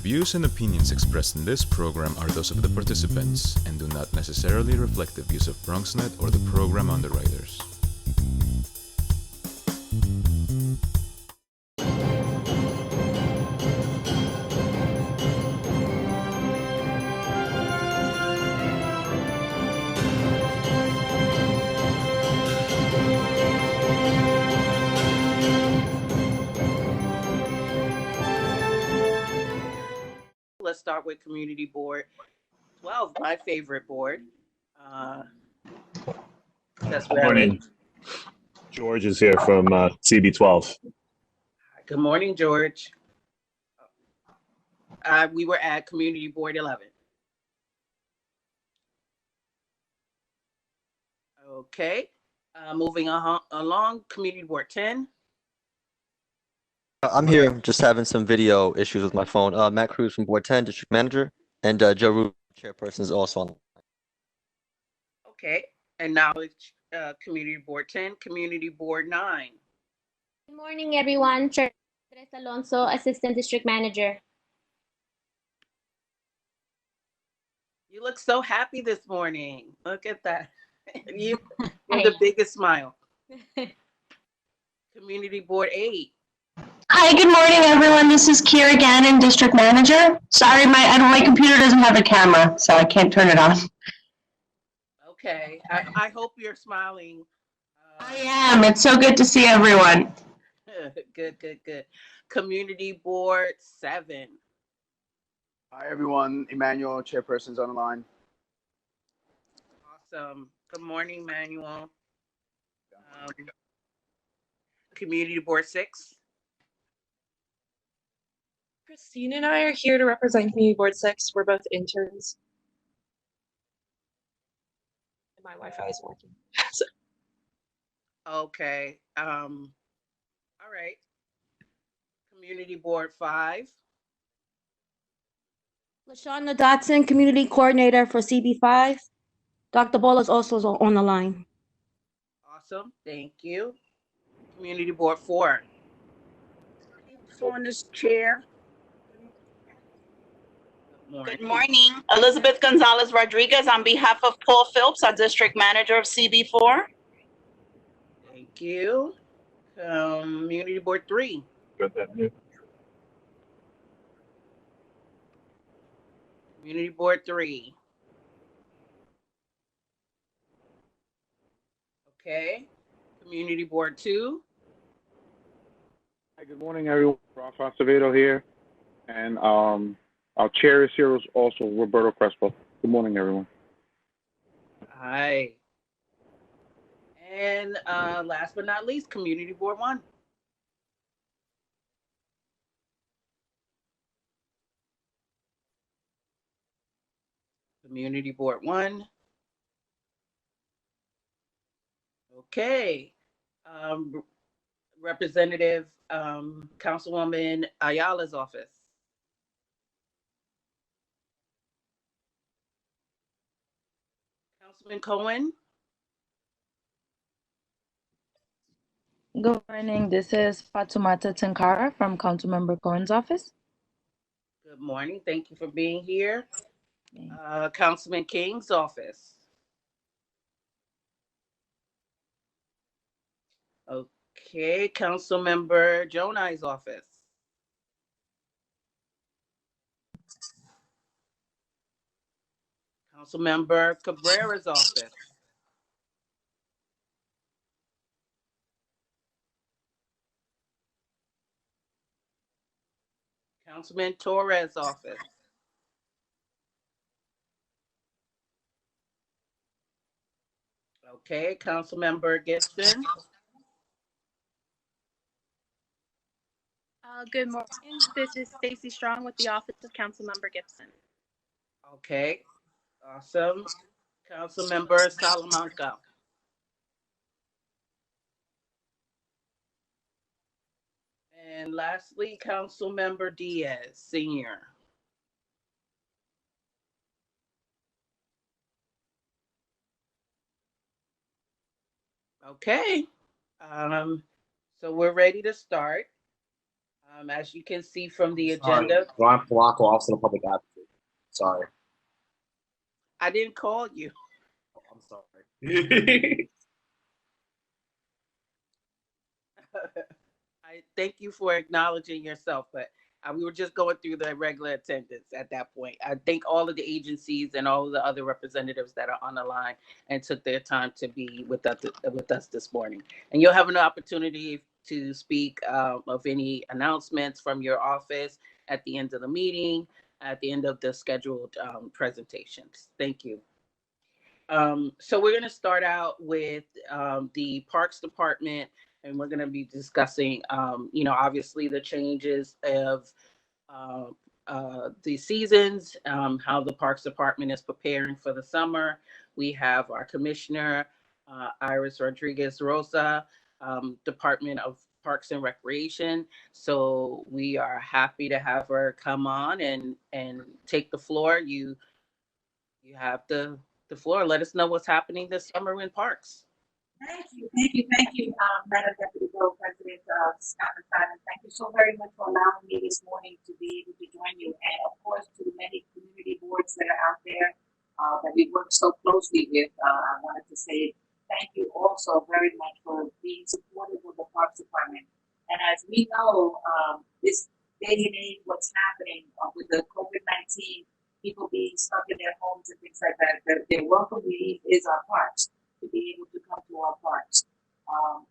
views and opinions expressed in this program are those of the participants and do not necessarily reflect the views of BronxNet or the program underwriters. Let's start with Community Board 12, my favorite board. That's Good where morning. George is here from CB12. Good morning, George. We were at Community Board 11. Okay, moving along, Community Board 10. I'm here, just having some video issues with my phone. Matt Cruz from Board 10, District Manager, and Joe Rubin, Chairperson, is also on. Okay, and now it's Community Board 10, Community Board 9. Good morning, everyone. Chair Andres Alonso, Assistant District Manager. You look so happy this morning. Look at that. You have the biggest smile. Community Board 8. Hi, good morning, everyone. This is Kira Gannon, District Manager. Sorry, my computer doesn't have a camera, so I can't turn it on. Okay, I hope you're smiling. I am. It's so good to see everyone. Good. Community Board 7. Hi, everyone. Emmanuel, Chairperson's on the line. Awesome. Good morning, Manuel. Community Board 6. Christine and I are here to represent Community Board 6. We're both interns. And my Wi-Fi is working. So. Okay. All right. Community Board 5. LaShawna Dotson, Community Coordinator for CB5. Dr. Ball is also on the line. Awesome. Thank you. Community Board 4. On this chair. Good morning. Elizabeth Gonzalez Rodriguez on behalf of Paul Phillips, our District Manager of CB4. Thank you. Community Board 3. Community Board 3. Okay. Community Board 2. Hi, good morning, everyone. Ross Acevedo here. And our chair is here also, Roberto Crespo. Good morning, everyone. Hi. And last but not least, Community Board 1. Community Board 1. Okay. Representative Councilwoman Ayala's office. Councilman Cohen. Good morning. This is Fatumata Tankara from Councilmember Cohen's office. Good morning. Thank you for being here. Councilman King's office. Okay. Councilmember Jonai's office. Councilmember Cabrera's office. Councilman Torres' office. Okay, Councilmember Gibson. Good morning. This is Stacy Strong with the Office of Councilmember Gibson. Okay, awesome. Councilmember Salamanca. And lastly, Councilmember Diaz, Senior. Okay, so we're ready to start. As you can see from the Sorry, agenda, Ron Polanco, Office of the Public Advocate. Sorry. I didn't call you. I'm sorry. I thank you for acknowledging yourself, but we were just going through the regular attendance at that point. I thank all of the agencies and all of the other representatives that are on the line and took their time to be with us this morning. And you'll have an opportunity to speak of any announcements from your office at the end of the meeting, at the end of the scheduled presentations. Thank you. So we're going to start out with the Parks Department, and we're going to be discussing, obviously the changes of the seasons, how the Parks Department is preparing for the summer. We have our Commissioner, Iris Rodriguez Rosa, Department of Parks and Recreation. So we are happy to have her come on and take the floor. You have the floor. Let us know what's happening this summer in parks. Thank you, Madam Deputy Borough President Scott McFadden. Thank you so very much for allowing me this morning to be able to join you, and of course to the many community boards that are out there that we work so closely with. I wanted to say thank you also very much for being supportive of the Parks Department. And as we know, this day and age, what's happening with the COVID-19, people being stuck in their homes and things like that, their welcome relief is our parks, to be able to come to our parks.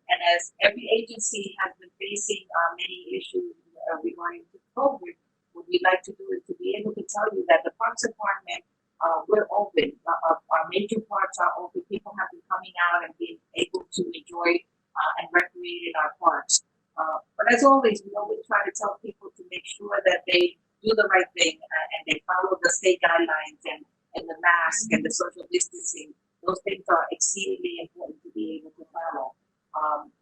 And as every agency has been facing many issues regarding to COVID, what we'd like to do is to be able to tell you that the Parks Department, we're open. Our major parks are open. People have been coming out and being able to enjoy and recreate in our parks. But as always, we always try to tell people to make sure that they do the right thing and they follow the state guidelines and the mask and the social distancing. Those things are exceedingly important to be able to follow.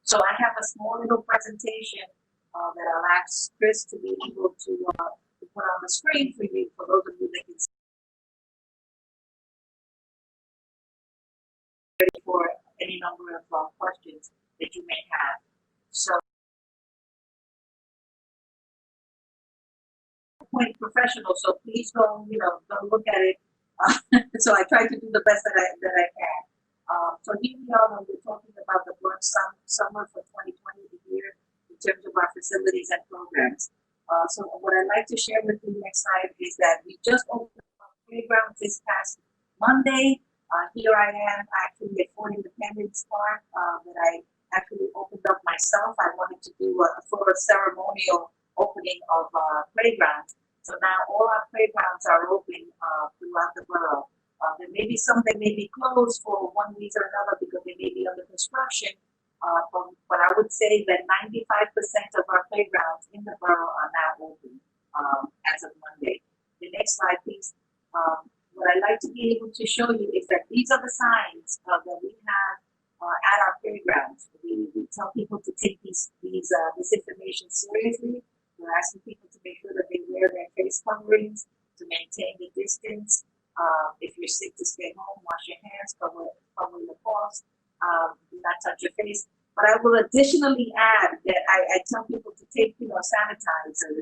So I have a small little presentation that I'll ask Chris to be able to put on the screen for you, for those of you that can see, ready for any number of questions that you may have. So, point professional, so please don't look at it. So I try to do the best that I can. So here we are when we're talking about the Bronx summer for 2020 year in terms of our facilities and programs. So what I'd like to share with you next slide is that we just opened our playground this past Monday. Here I am actually at Fort Independence Park that I actually opened up myself. I wanted to do a sort of ceremonial opening of playgrounds. So now all our playgrounds are open throughout the borough. There may be some that may be closed for one reason or another because they may be under construction. But I would say that 95% of our playgrounds in the borough are now open as of Monday. The next slide, please. What I'd like to be able to show you is that these are the signs that we have at our playgrounds. We tell people to take this information seriously. We're asking people to make sure that they wear their face coverings, to maintain the distance. If you're sick, to stay home, wash your hands, cover your paws, do not touch your face. But I will additionally add that I tell people to take sanitizers in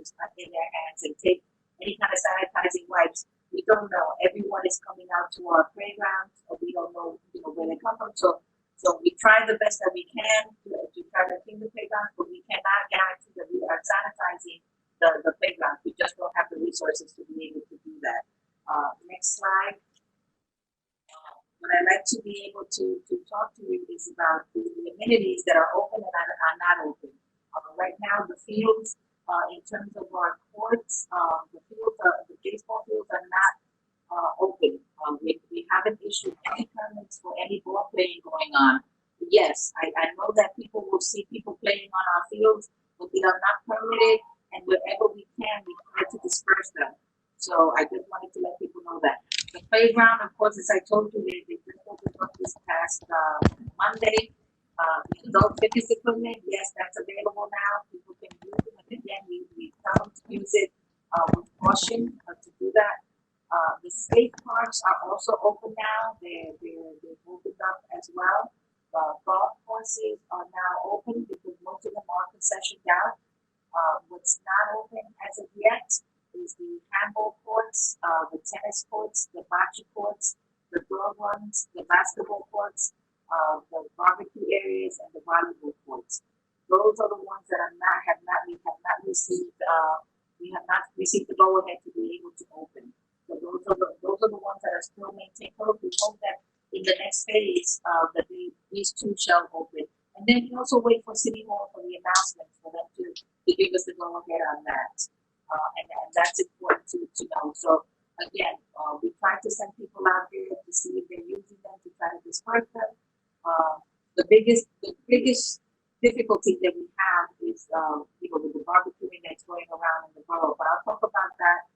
their hands and take any kind of sanitizing wipes. We don't know. Everyone is coming out to our playgrounds, or we don't know where they come from. So we try the best that we can to try to clean the playgrounds, but we cannot guarantee that we are sanitizing the playgrounds. We just don't have the resources to be able to do that. Next slide. What I'd like to be able to talk to you is about the amenities that are open and are not open. Right now, the fields, in terms of our courts, the baseball fields are not open. We haven't issued any permits for any ball playing going on. Yes, I know that people will see people playing on our fields, but they are not permitted, and wherever we can, we try to disperse them. So I just wanted to let people know that. The playground, of course, as I told you, they just opened up this past Monday. The adult fitness equipment, yes, that's available now. People can use it, and again, we tell them to use it with caution to do that. The skate parks are also open now. They're opened up as well. Golf courses are now open because most of them are concessioned out. What's not open as of yet is the handball courts, the tennis courts, the bocce courts, the dog runs, the basketball courts, the barbecue areas, and the volleyball courts. Those are the ones that we have not received the go ahead to be able to open. So those are the ones that are still maintained closed. We hope that in the next phase, that these two shall open. And then we also wait for City Hall for the announcements for them to give us the go ahead on that. And that's important to know. So again, we try to send people out there to see if they're using them to try to disperse them. The biggest difficulty that we have is with the barbecuing that's going around in the borough. But I'll talk about that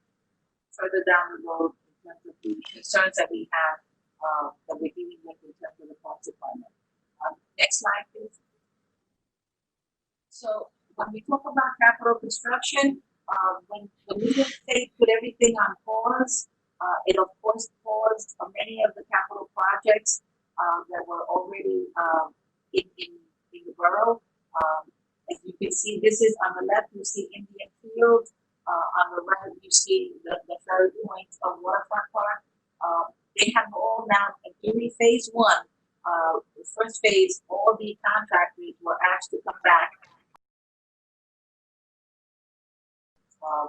further down the road in terms of the concerns that we have that we're dealing with in terms of the Parks Department. Next slide, please. So when we talk about capital construction, when the New York State put everything on pause, it of course paused many of the capital projects that were already in the borough. As you can see, this is on the left, you see Indian Field. On the right, you see the Ferry Point of Waterfront Park. They have all now, during phase one, the first phase, all the contractors were asked to come back.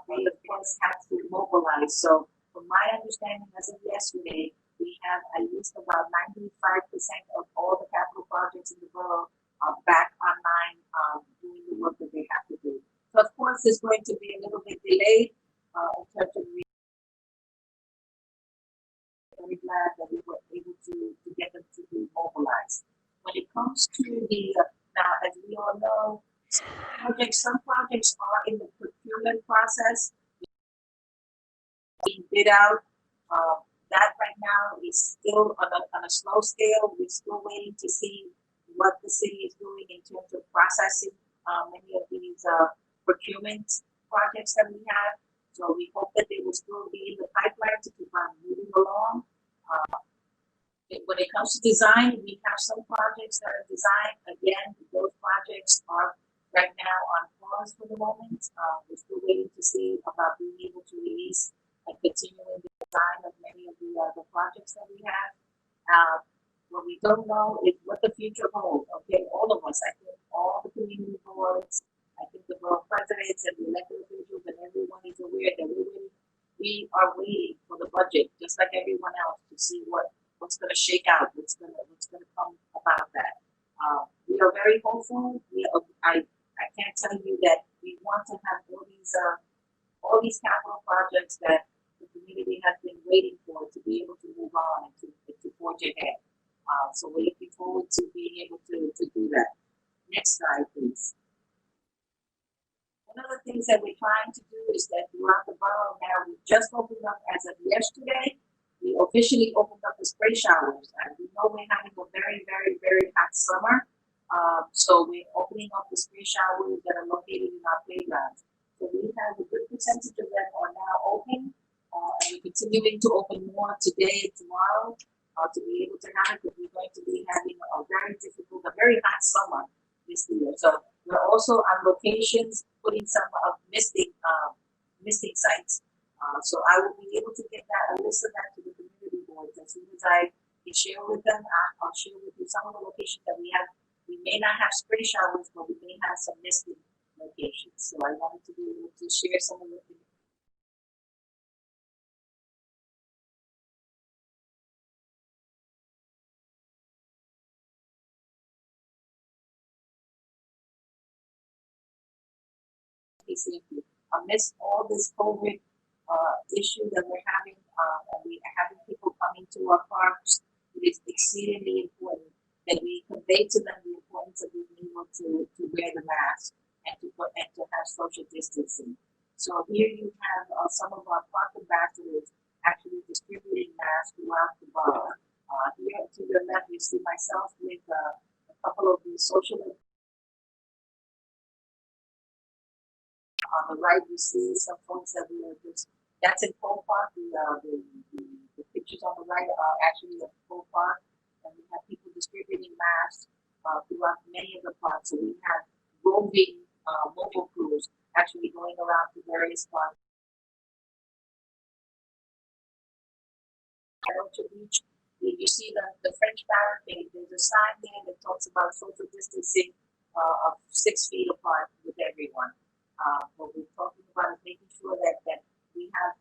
They of course have to mobilize. So from my understanding as of yesterday, we have at least about 95% of all the capital projects in the borough back online doing the work that they have to do. So of course it's going to be a little bit delayed in terms of very glad that we were able to get them to be mobilized. When it comes to the, now as we all know, some projects are in the procurement process, being bid out. That right now is still on a slow scale. We're still waiting to see what the city is doing in terms of processing many of these procurement projects that we have. So we hope that they will still be in the pipeline to keep on moving along. When it comes to design, we have some projects that are designed. Again, those projects are right now on pause for the moment. We're still waiting to see about being able to release and continuing the design of many of the projects that we have. What we don't know is what the future holds. Okay, all of us, I think all the community boards, I think the borough presidents and the elected officials and everyone is aware that we are waiting for the budget, just like everyone else, to see what's going to shake out, what's going to come about that. We are very hopeful. I can't tell you that we want to have all these capital projects that the community has been waiting for to be able to move on and to forge ahead. So we're looking forward to being able to do that. Next slide, please. One of the things that we're trying to do is that throughout the borough now, we just opened up as of yesterday. We officially opened up the spray showers. And we know we're having a very, very, very hot summer. So we're opening up the spray showers that are located in our playgrounds. So we have a good percentage of them are now open. And we're continuing to open more today and tomorrow to be able to have it, because we're going to be having a very hot summer this year. So we're also on locations putting some misting sites. So I will be able to get a list of that to the community boards as soon as I can share with them. I'll share with you some of the locations that we have. We may not have spray showers, but we may have some misting locations. So I wanted to be able to share some of the safety. Amidst all this COVID issue that we're having, and we are having people coming to our parks, it is exceedingly important that we convey to them the importance of being able to wear the mask and to have social distancing. So here you have some of our park ambassadors actually distributing masks throughout the borough. Here to the left, you see myself with a couple of the social. On the right, you see some folks that we are just, that's in Pole Park. The pictures on the right are actually at Pole Park. And we have people distributing masks throughout many of the parks. So we have roving mobile crews actually going around to various parts. Beach, you see the French barricade, there's a sign there that talks about social distancing of 6 feet apart with everyone. What we're talking about is making sure that we have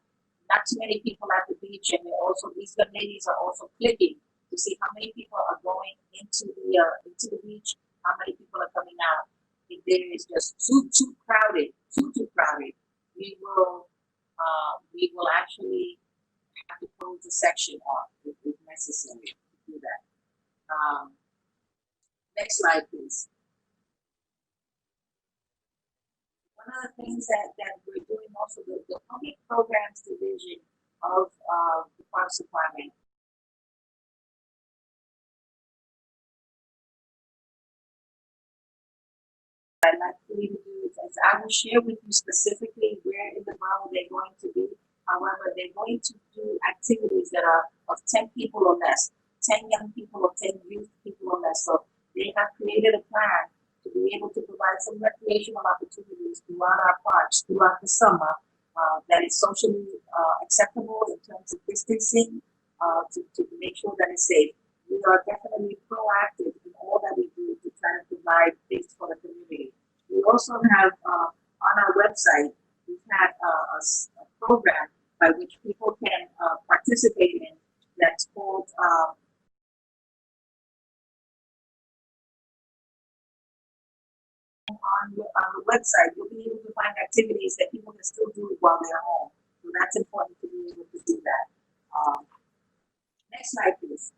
not too many people at the beach, and also these young ladies are also clicking to see how many people are going into the beach, how many people are coming out. If there is just too crowded, we will actually have to close the section off if necessary to do that. Next slide, please. One of the things that we're doing also, the public programs division of the Parks Department. I'd like for you to do is I will share with you specifically where in the borough they're going to be. However, they're going to do activities that are of 10 people or less, 10 young people or 10 youth people or less. So they have created a plan to be able to provide some recreational opportunities throughout our parks throughout the summer that is socially acceptable in terms of distancing to make sure that it's safe. We are definitely proactive in all that we do to try to provide things for the community. We also have on our website, we've had a program by which people can participate in that's called on the website, you'll be able to find activities that people can still do while they're home. So that's important to be able to do that. Next slide, please.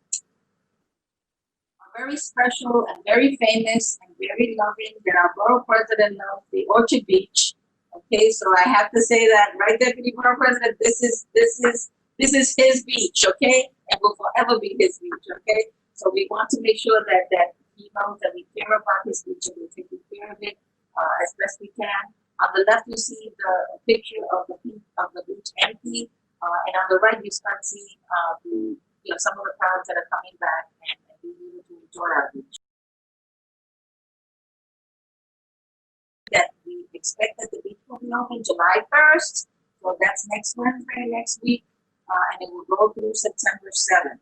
Very special and very famous and very loving that our borough president loves, the Orchard Beach. Okay, so I have to say that, right, Deputy Borough President, this is his beach, okay, and will forever be his beach, okay. So we want to make sure that he knows that we care about his beach and we're taking care of it as best we can. On the left, you see the picture of the beach empty, and on the right, you start seeing some of the crowds that are coming back and being able to enjoy our beach. That we expect that the beach will be open July 1st, so that's next Wednesday, next week, and it will go through September 7th.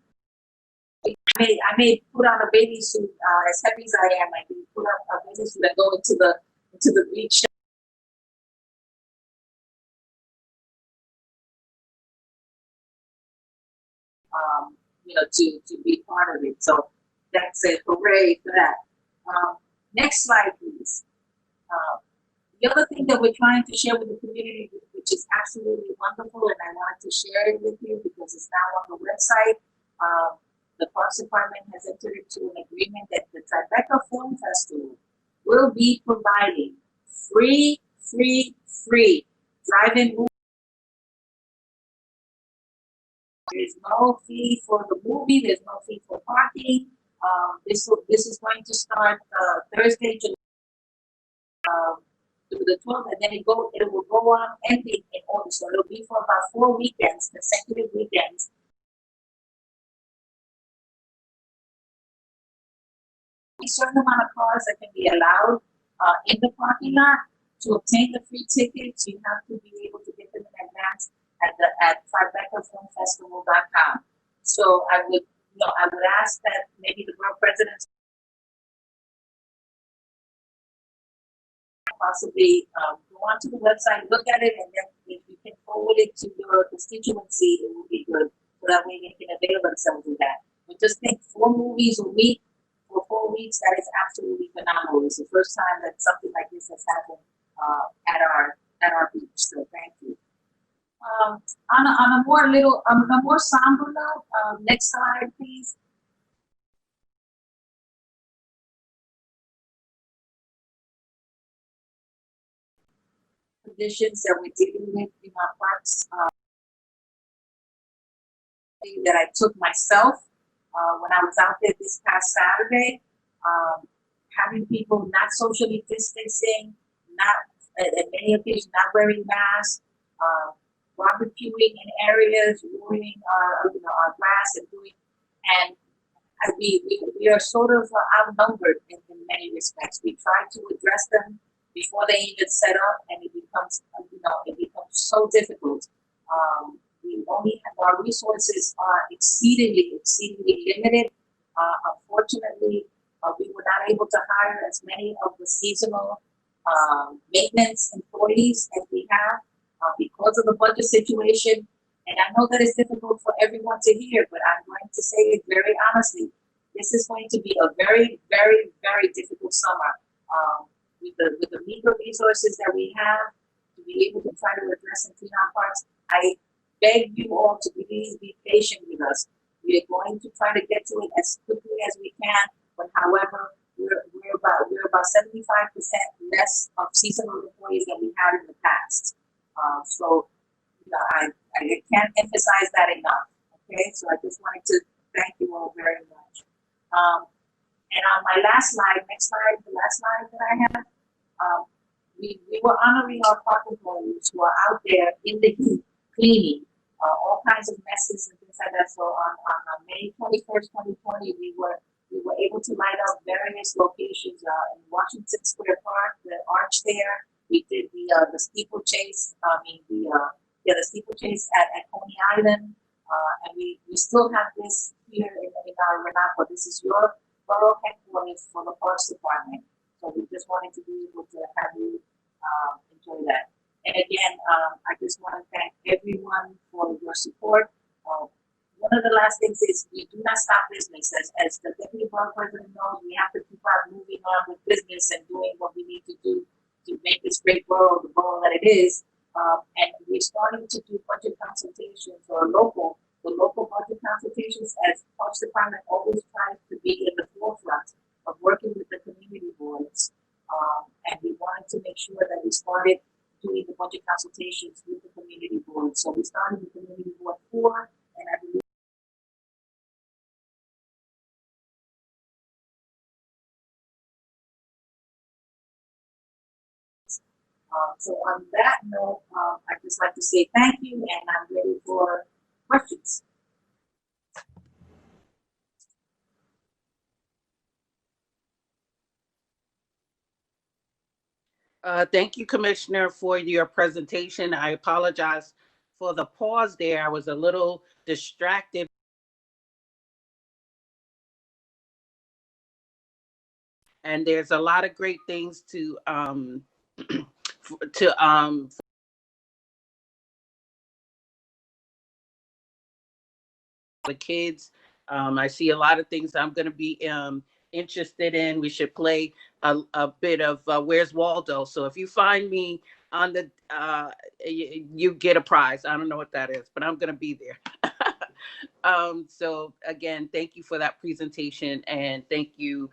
I may put on a bathing suit, as heavy as I am, I can put on a bathing suit and go into the beach. To be part of it. So that's it. Hooray for that. Next slide, please. The other thing that we're trying to share with the community, which is absolutely wonderful, and I wanted to share it with you because it's now on the website. The Parks Department has entered into an agreement that the Tribeca Film Festival will be providing free drive-in movies. There's no fee for the movie. There's no fee for parking. This is going to start Thursday, July through the 12th, and then it will go on ending in August. So it'll be for about 4 weekends, consecutive weekends. A certain amount of cars that can be allowed in the parking lot. To obtain the free tickets, you have to be able to get them in advance at TribecaFilmFestival.com. So I would ask that maybe the borough president possibly go onto the website, look at it, and then if you can forward it to your constituency, it will be good. So that way they can avail themselves of that. But just think 4 movies a week for 4 weeks, that is absolutely phenomenal. It's the first time that something like this has happened at our beach. So thank you. On a more somber note, next slide, please. Conditions that we're dealing with in our parks that I took myself when I was out there this past Saturday, having people not socially distancing, not at many occasions not wearing masks, barbecuing in areas, ruining our grass and we are sort of outnumbered in many respects. We try to address them before they even set up, and it becomes, it becomes so difficult. We only have, our resources are exceedingly limited. Unfortunately, we were not able to hire as many of the seasonal maintenance employees as we have because of the budget situation. And I know that it's difficult for everyone to hear, but I'm going to say it very honestly. This is going to be a very, very, very difficult summer. With the meager resources that we have to be able to try to address and clean our parks, I beg you all to please be patient with us. We are going to try to get to it as quickly as we can, but however, we're about 75% less of seasonal employees than we had in the past. So I can't emphasize that enough. Okay, so I just wanted to thank you all very much. And on my last slide, next slide, the last slide that I have, we were honoring our park employees who are out there in the heat, cleaning all kinds of messes and things like that. So on May 21st, 2020, we were able to light up various locations in Washington Square Park, the arch there. We did the steeplechase. The steeplechase at Coney Island, and we still have this here in our Renapo. This is your borough headquarters for the Parks Department. So we just wanted to be able to have you enjoy that. And again, I just want to thank everyone for your support. One of the last things is we do not stop business. As the Deputy Borough President knows, we have to keep on moving on with business and doing what we need to do to make this great borough the borough that it is. And we're starting to do budget consultations or the local budget consultations, as Parks Department always tries to be in the forefront of working with the community boards. And we wanted to make sure that we started doing the budget consultations with the community board. So we started the community board 4, and I believe so on that note, I'd just like to say thank you, and I'm ready for questions. Thank you, Commissioner, for your presentation. I apologize for the pause there. I was a little distracted. And there's a lot of great things to the kids. I see a lot of things I'm going to be interested in. We should play a bit of Where's Waldo. So if you find me on the, you get a prize. I don't know what that is, but I'm going to be there. So again, thank you for that presentation, and thank you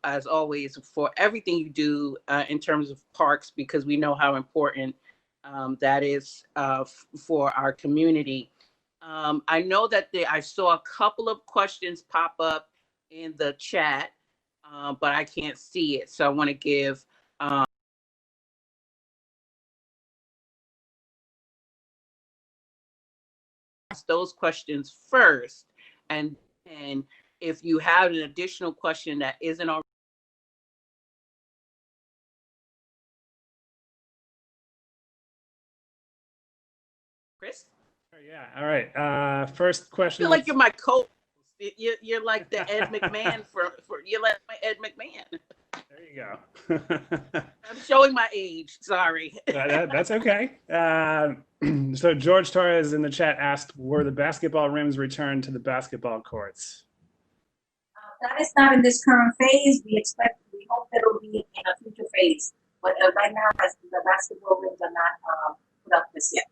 as always for everything you do in terms of parks, because we know how important that is for our community. I know that I saw a couple of questions pop up in the chat, but I can't see it. So I want to give those questions first. And if you have an additional question that isn't already, Chris? Yeah, all right. First I question. feel like you're my co-host. You're like the Ed McMahon for you're like my Ed McMahon. There you go. I'm showing my age. Sorry. That's okay. So George Torres in the chat asked, were the basketball rims returned to the basketball courts? That is not in this current phase. We hope that it will be in a future phase. But right now, the basketball rims are not put up this yet.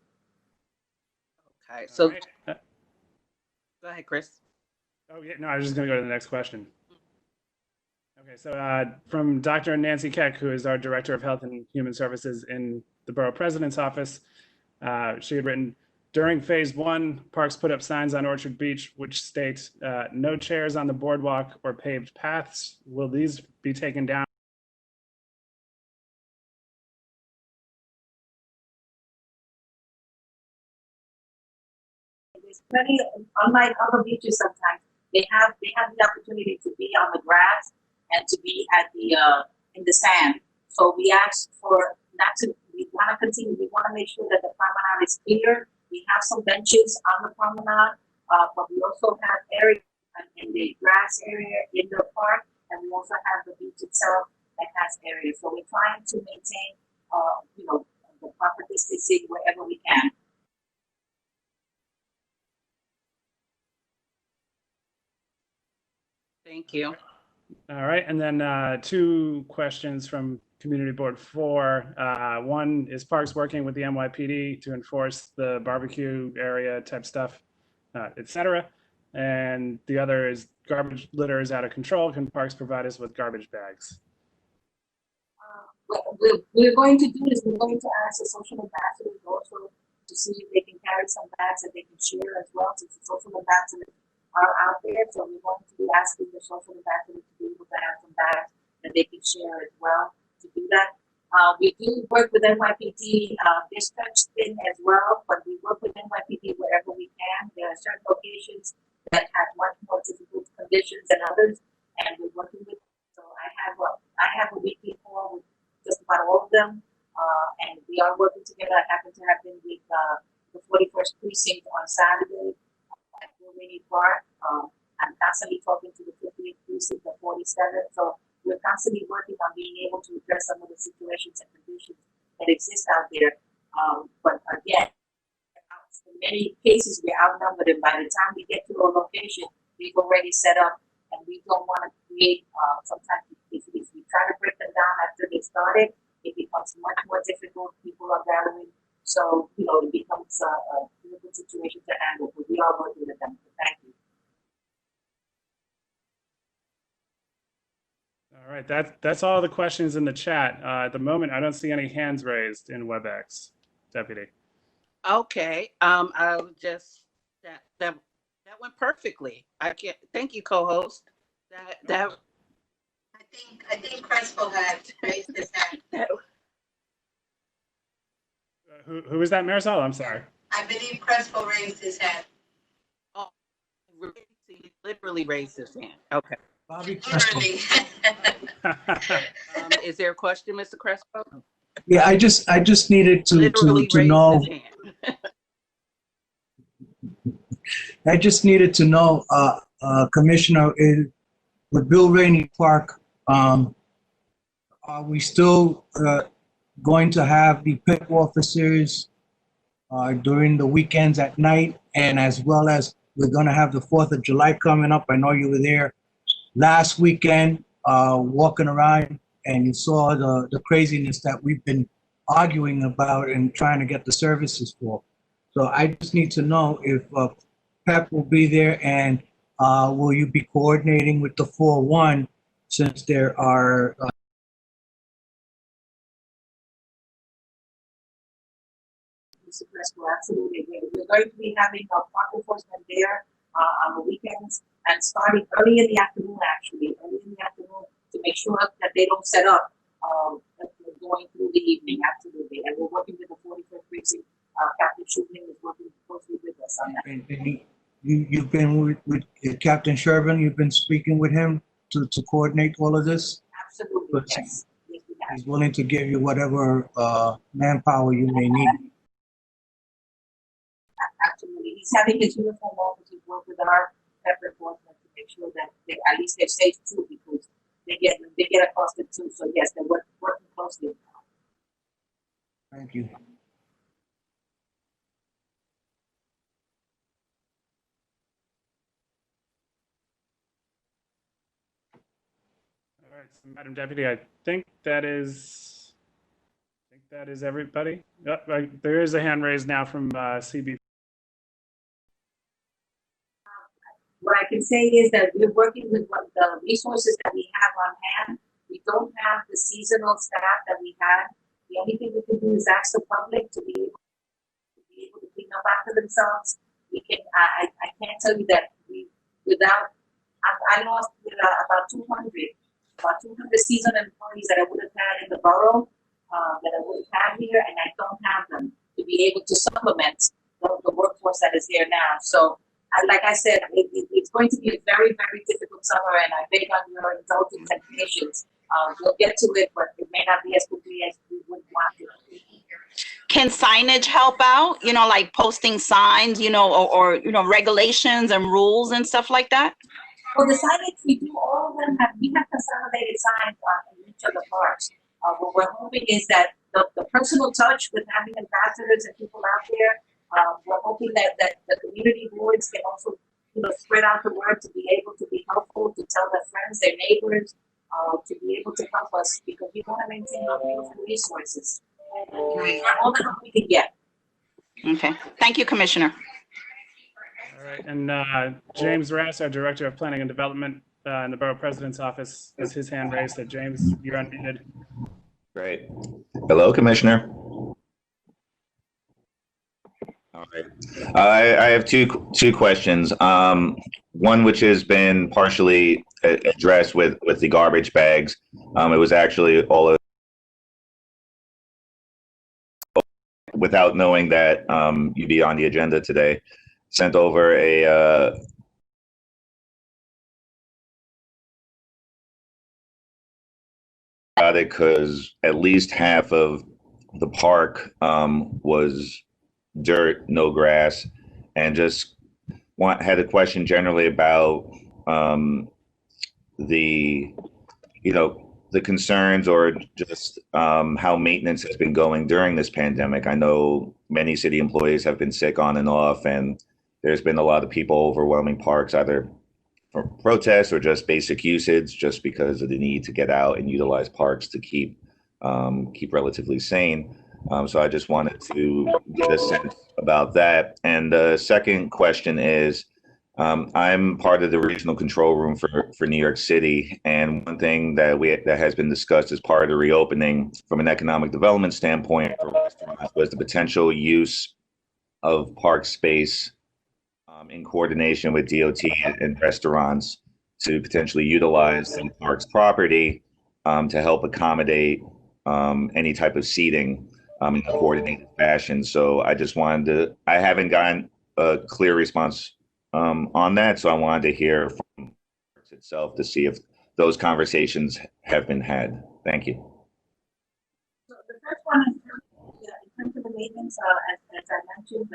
Okay, so go ahead, Chris. Oh yeah, no, I was just going to go to the next question. Okay, so from Dr. Nancy Keck, who is our Director of Health and Human Services in the Borough President's Office, she had written, during phase 1, parks put up signs on Orchard Beach which state, no chairs on the boardwalk or paved paths. Will these be taken down? There's plenty, unlike other beaches sometimes, they have the opportunity to be on the grass and to be at the in the sand. So we asked for not to, we want to continue, we want to make sure that the promenade is clear. We have some benches on the promenade, but we also have areas in the grass area in the park, and we also have the beach itself that has areas. So we're trying to maintain, the proper distancing wherever we can. Thank you. All right, and then 2 questions from Community Board 4. One, is Parks working with the NYPD to enforce the barbecue area type stuff, et cetera? And the other is, garbage litter is out of control. Can Parks provide us with garbage bags? What we're going to do is we're going to ask the social ambassadors also to see if they can carry some bags that they can share as well, since the social ambassadors are out there. So we're going to be asking the social ambassadors to be able to have some bags that they can share as well to do that. We do work with NYPD dispatch thing as well, but we work with NYPD wherever we can. There are certain locations that have much more difficult conditions than others, and we're working with them. So I have a weekly call with just about all of them, and we are working together. I happen to have been with the 41st precinct on Saturday at Rainy Park. I'm constantly talking to the 50th precinct, the 47th. So we're constantly working on being able to address some of the situations and conditions that exist out there. But again, in many cases we're outnumbered, and by the time we get to a location, we've already set up, and we don't want to create. Sometimes if we try to break them down after they started, it becomes much more difficult. People are gathering, so it becomes a difficult situation to handle. But we are working with them. So thank you. All right, that's all the questions in the chat. At the moment, I don't see any hands raised in WebEx, Deputy. Okay. I'll just that went perfectly. I can't. Thank you, co-host. That. I think Crespo had raised his hand. Who is that, Marisol? I'm sorry. I believe Crespo raised his hand. Oh, he literally raised his hand. Okay. Bobby Crespo. Is there a question, Mr. Crespo? Yeah, I just needed to know. I just needed to know, Commissioner, with Bill Rainey Park, are we still going to have the PIP officers during the weekends at night, and as well as we're going to have the 4th of July coming up? I know you were there last weekend walking around, and you saw the craziness that we've been arguing about and trying to get the services for. So I just need to know if PEP will be there, and will you be coordinating with the 4-1 since there are Mr. Crespo, absolutely. We're going to be having a park enforcement there on the weekends and starting early in the afternoon, to make sure that they don't set up going through the evening, absolutely. And we're working with the 41st precinct. Captain Schumann is working closely with us on that. and you've been with Captain Shervin, you've been speaking with him to coordinate all of this? Absolutely, But yes. Yes, we have. he's willing to give you whatever manpower you may need. Absolutely. He's having his uniform officers work with our PEP enforcement to make sure that at least they're safe too, because they get accosted too. So yes, they're working closely. Thank you. All right, so Madam Deputy, I think that is everybody. There is a hand raised now from CB. What I can say is that we're working with the resources that we have on hand. We don't have the seasonal staff that we had. The only thing we can do is ask the public to be able to clean up after themselves. We can. I can't tell you that I lost about 200 seasonal employees that I would have had in the borough, that I would have had here, and I don't have them to be able to supplement the workforce that is there now. So, like I said, it's going to be a very, very difficult summer, and I beg on your indulgence and patience We'll get to it, but it may not be as quickly as we would want it. Can signage help out? You know, like posting signs, you know, or you know, regulations and rules and stuff like that? Well, the signage, we do all of them we have consolidated signs in each of the parks. What we're hoping is that the personal touch with having ambassadors and people out there, we're hoping that the community boards can also, you know, spread out the word to be able to be helpful, to tell their friends, their neighbors, to be able to help us because we want to maintain our beautiful resources. All the help we can get. Okay. Thank you, Commissioner. All right, and James Rass, our Director of Planning and Development in the Borough President's Office, has his hand raised. So James, you're unmuted. Great. Hello, Commissioner. All right. I have two questions. One which has been partially addressed with the garbage bags. It was actually all of, without knowing that you'd be on the agenda today, sent over a because at least half of the park was dirt, no grass, and just had a question generally about the, you know, the concerns or just how maintenance has been going during this pandemic. I know many city employees have been sick on and off, and there's been a lot of people overwhelming parks either for protests or just basic usage, just because of the need to get out and utilize parks to keep relatively sane. So I just wanted to get a sense about that. And the second question is, I'm part of the regional control room for New York City, and one thing that has been discussed as part of the reopening from an economic development standpoint for restaurants was the potential use of park space in coordination with DOT and restaurants to potentially utilize the park's property to help accommodate any type of seating in a coordinated fashion. So I just wanted to, I haven't gotten a clear response on that, so I wanted to hear from itself to see if those conversations have been had. Thank you. So the first one is in terms of the maintenance, as I mentioned,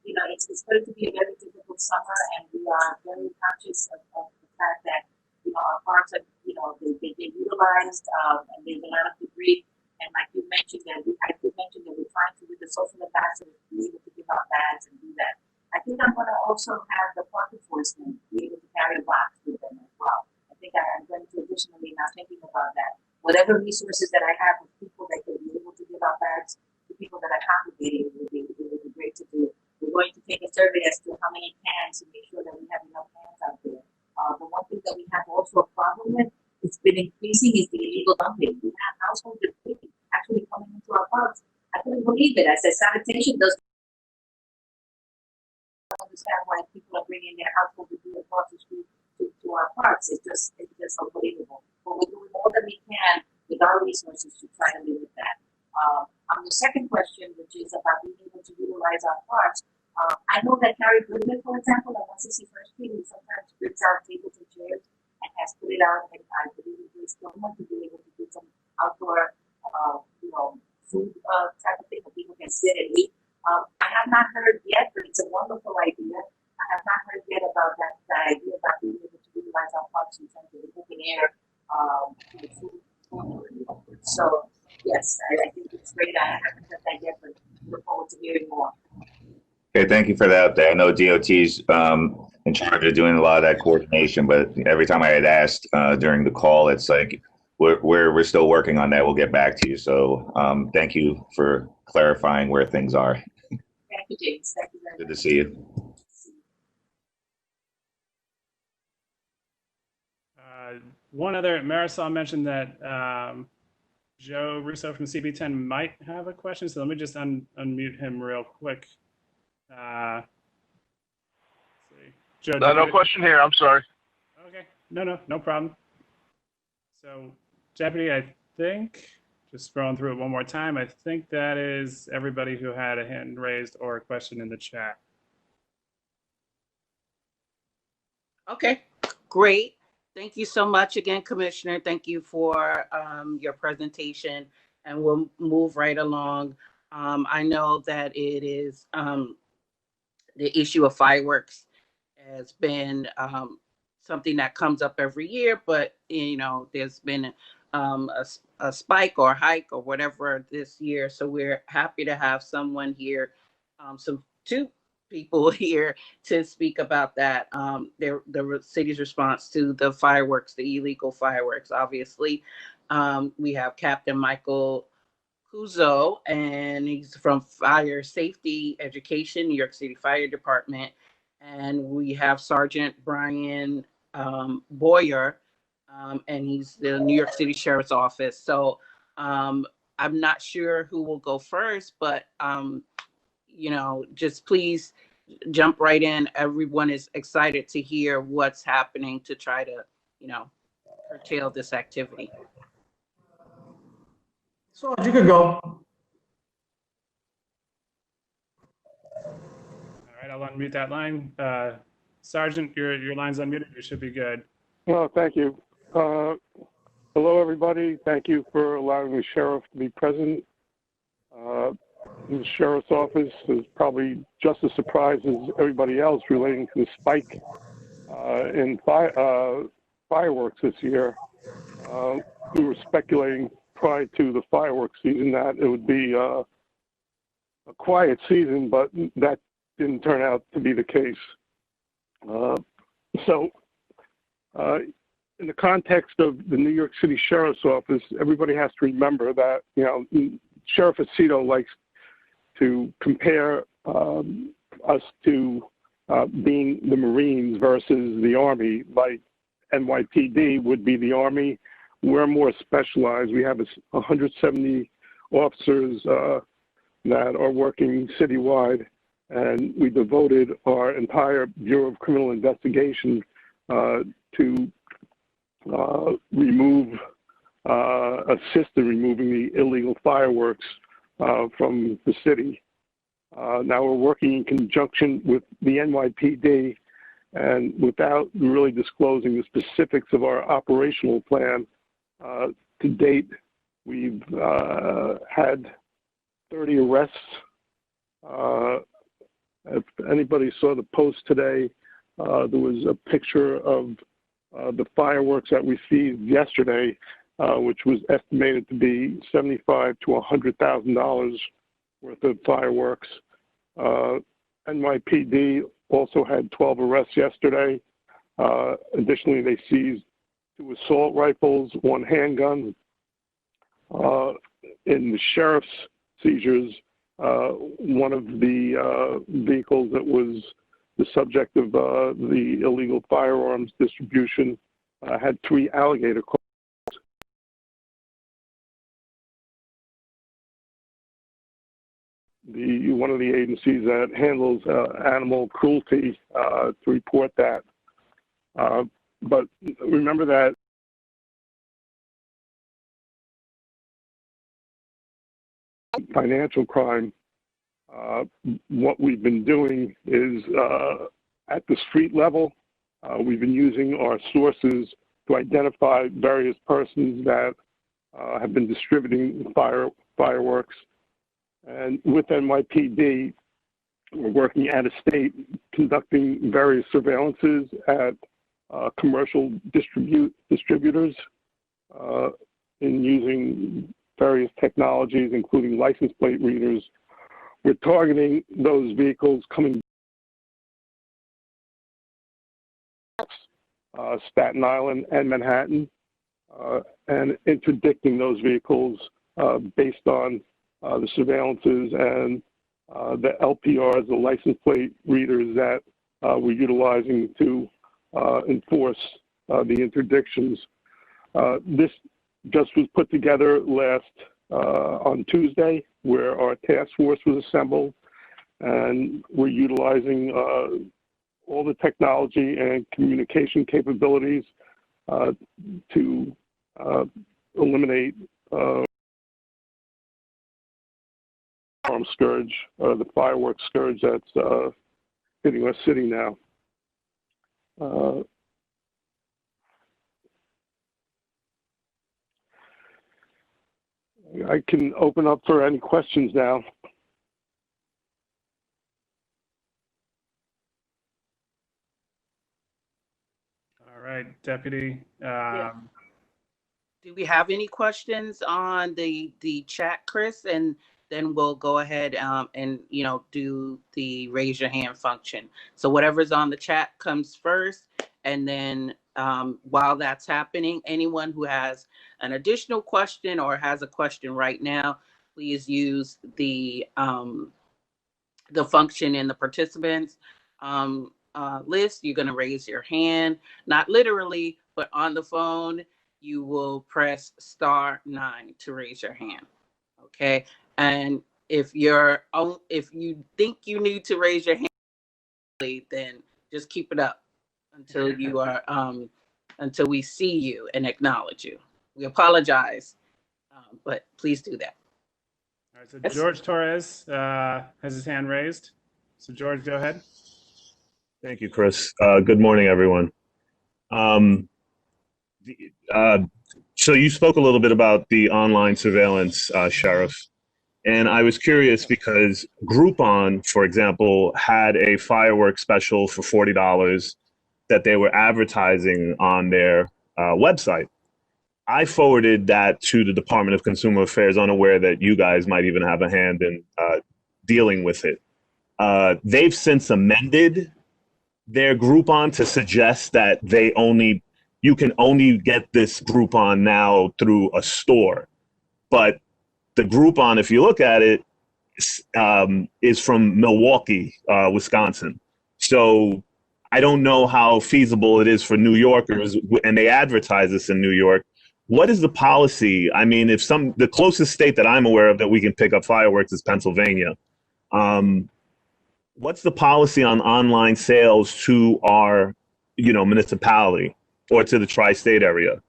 you know, it's going to be a very difficult summer, and we are very conscious of the fact that, you know, our parks are, you know, they utilized, and there's a lot of debris. And like you mentioned, I did mention that we're trying to, with the social ambassadors, be able to give out bags and do that. I think I'm going to also have the park enforcement be able to carry a box with them as well. I think I'm going to additionally now thinking about that. Whatever resources that I have with people that can be able to give out bags to people that are congregating, it would be great to do. We're going to take a survey as to how many cans to make sure that we have enough cans out there. The one thing that we have also a problem with, it's been increasing, is the illegal dumping. We have household debris actually coming into our parks. I couldn't believe it. I said sanitation does understand why people are bringing their household debris across the street to our parks. It's just unbelievable. But we're doing all that we can with our resources to try to limit that. On the second question, which is about being able to utilize our parks, I know that Harry Goodman, for example, on 161st Street, he sometimes brings out tables and chairs and has put it out, and I believe he's still want to be able to do some outdoor, you know, food type of thing where people can sit and eat. I have not heard yet, but it's a wonderful idea. I have not heard yet about that idea about being able to utilize our parks in terms of the open air food. So yes, I think it's great. I haven't heard that yet, but look forward to hearing more. Okay, thank you for that update. I know DOT's in charge of doing a lot of that coordination, but every time I had asked during the call, it's like we're still working on that. We'll get back to you. So thank you for clarifying where things are. Thank you, James. Thank you very much. Good to see you. One other, Marisol mentioned that Joe Russo from CB10 might have a question, so let me just unmute him real quick. Let's see. Joe, No question here. I'm sorry. Okay. No problem. So, Deputy, I think, just scrolling through it one more time, I think that is everybody who had a hand raised or a question in the chat. Okay, great. Thank you so much again, Commissioner. Thank you for your presentation, and we'll move right along. I know that it is the issue of fireworks has been something that comes up every year, but there's been a spike or hike or whatever this year. So we're happy to have someone here, two people here to speak about that. The city's response to the fireworks, the illegal fireworks. Obviously, we have Captain Michael Kuzo, and he's from Fire Safety Education, New York City Fire Department. And we have Sergeant Brian Boyer, and he's the New York City Sheriff's Office. So I'm not sure who will go first, but just please jump right in. Everyone is excited to hear what's happening to try to, curtail this activity. So you could go. All right, I'll unmute that line. Sergeant, your line's unmuted. You should be good. Well, thank you. Hello, everybody. Thank you for allowing the sheriff to be present. The sheriff's office is probably just as surprised as everybody else relating to the spike in fireworks this year. We were speculating prior to the fireworks season that it would be a quiet season, but that didn't turn out to be the case. In the context of the New York City Sheriff's Office, everybody has to remember that, Sheriff Aceto likes to compare us to being the Marines versus the Army. Like NYPD would be the Army. We're more specialized. We have 170 officers that are working citywide, and we devoted our entire Bureau of Criminal Investigation to assist in removing the illegal fireworks from the city. Now we're working in conjunction with the NYPD, and without really disclosing the specifics of our operational plan, to date, we've had 30 arrests. If anybody saw the post today, there was a picture of the fireworks that we seized yesterday, which was estimated to be $75,000 to $100,000 worth of fireworks. NYPD also had 12 arrests yesterday. Additionally, they seized 2 assault rifles, 1 handgun. In the sheriff's seizures, one of the vehicles that was the subject of the illegal firearms distribution had 3 alligator claws. One of the agencies that handles animal cruelty to report that. But remember that financial crime, what we've been doing is at the street level, we've been using our sources to identify various persons that have been distributing fireworks. And with NYPD, we're working out of state, conducting various surveillances at commercial distributors in using various technologies, including license plate readers. We're targeting those vehicles coming Staten Island and Manhattan, and interdicting those vehicles based on the surveillances and the LPRs, the license plate readers that we're utilizing to enforce the interdictions. This just was put together on Tuesday, where our task force was assembled, and we're utilizing all the technology and communication capabilities to eliminate scourge, the fireworks scourge that's hitting our city now. I can open up for any questions now. All right, Deputy. Do we have any questions on the chat, Chris? And then we'll go ahead and do the raise your hand function. So whatever's on the chat comes first, and then while that's happening, anyone who has an additional question or has a question right now, please use the function in the participants list. You're going to raise your hand, not literally, but on the phone. You will press *9 to raise your hand. Okay. And if you think you need to raise your hand, then just keep it up until you are until we see you and acknowledge you. We apologize, but please do that. All right, so George Torres has his hand raised. So George, go ahead. Thank you, Chris. Good morning, everyone. So you spoke a little bit about the online surveillance, Sheriff, and I was curious because Groupon, for example, had a fireworks special for $40 that they were advertising on their website. I forwarded that to the Department of Consumer Affairs, unaware that you guys might even have a hand in dealing with it. They've since amended their Groupon to suggest that you can only get this Groupon now through a store. But the Groupon, if you look at it, is from Milwaukee, Wisconsin. So I don't know how feasible it is for New Yorkers, and they advertise this in New York. What is the policy? I mean, the closest state that I'm aware of that we can pick up fireworks is Pennsylvania. What's the policy on online sales to our, municipality or to the tri-state area?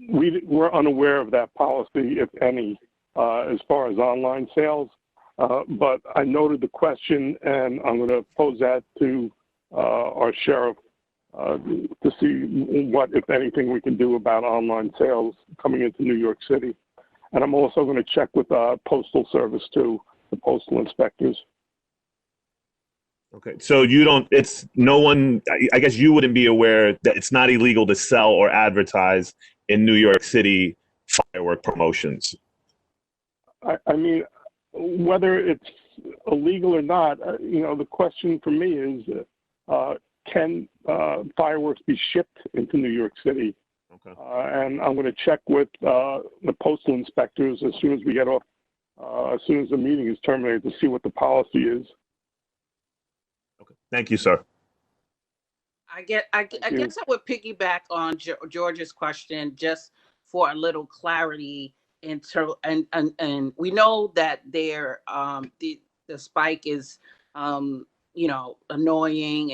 We're unaware of that policy, if any, as far as online sales. But I noted the question, and I'm going to pose that to our sheriff to see what, if anything, we can do about online sales coming into New York City. And I'm also going to check with Postal Service too, the postal inspectors. Okay, so I guess you wouldn't be aware that it's not illegal to sell or advertise in New York City firework promotions. I mean, whether it's illegal or not, the question for me is, can fireworks be shipped into New York City? Okay. And I'm going to check with the postal inspectors as soon as we get off, as soon as the meeting is terminated, to see what the policy is. Okay. Thank you, sir. I guess I would piggyback on George's question just for a little clarity. And we know that the spike is annoying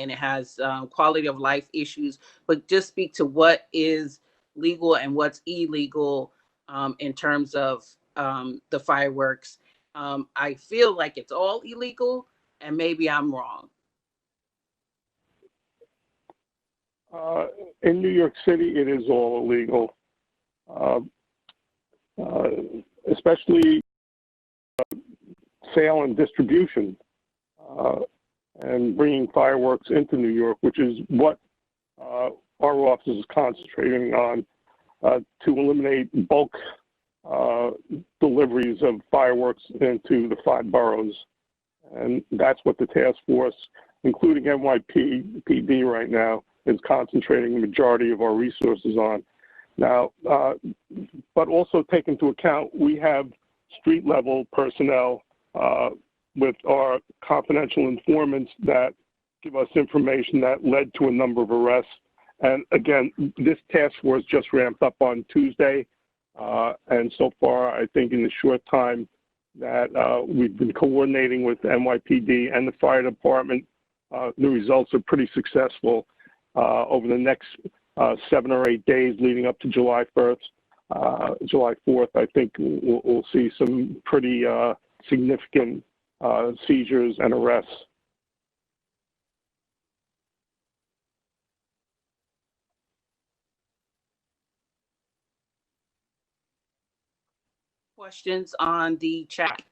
and it has quality of life issues, but just speak to what is legal and what's illegal in terms of the fireworks. I feel like it's all illegal, and maybe I'm wrong. In New York City, it is all illegal, especially sale and distribution, and bringing fireworks into New York, which is what our office is concentrating on to eliminate bulk deliveries of fireworks into the 5 boroughs. And that's what the task force, including NYPD right now, is concentrating the majority of our resources on. Now, but also take into account, we have street level personnel with our confidential informants that give us information that led to a number of arrests. And again, this task force just ramped up on Tuesday. And so far, I think in the short time that we've been coordinating with NYPD and the fire department, the results are pretty successful. Over the next 7 or 8 days leading up to July 1st, July 4th, I think we'll see some pretty significant seizures and arrests. questions on the chat?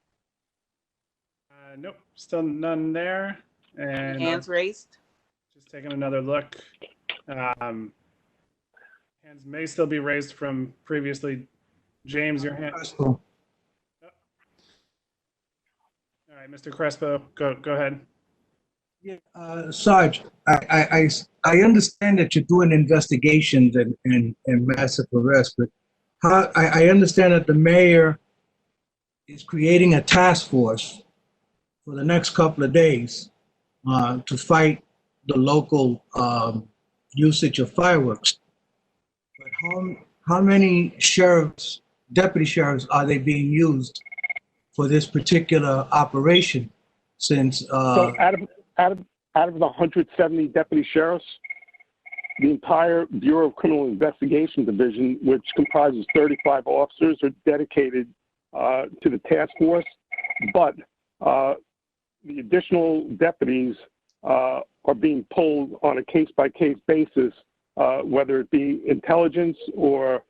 Nope, still none there. And Hands raised. just taking another look. Hands may still be raised from previously. James, your hand. Crespo. All right, Mr. Crespo, go ahead. Yeah, Sarge, I understand that you're doing investigations and massive arrests, but I understand that the mayor is creating a task force for the next couple of days to fight the local usage of fireworks. But how many sheriffs, deputy sheriffs, are they being used for this particular operation? Since so out of the 170 deputy sheriffs, the entire Bureau of Criminal Investigation Division, which comprises 35 officers, are dedicated to the task force. But the additional deputies are being pulled on a case-by-case basis, whether it be intelligence or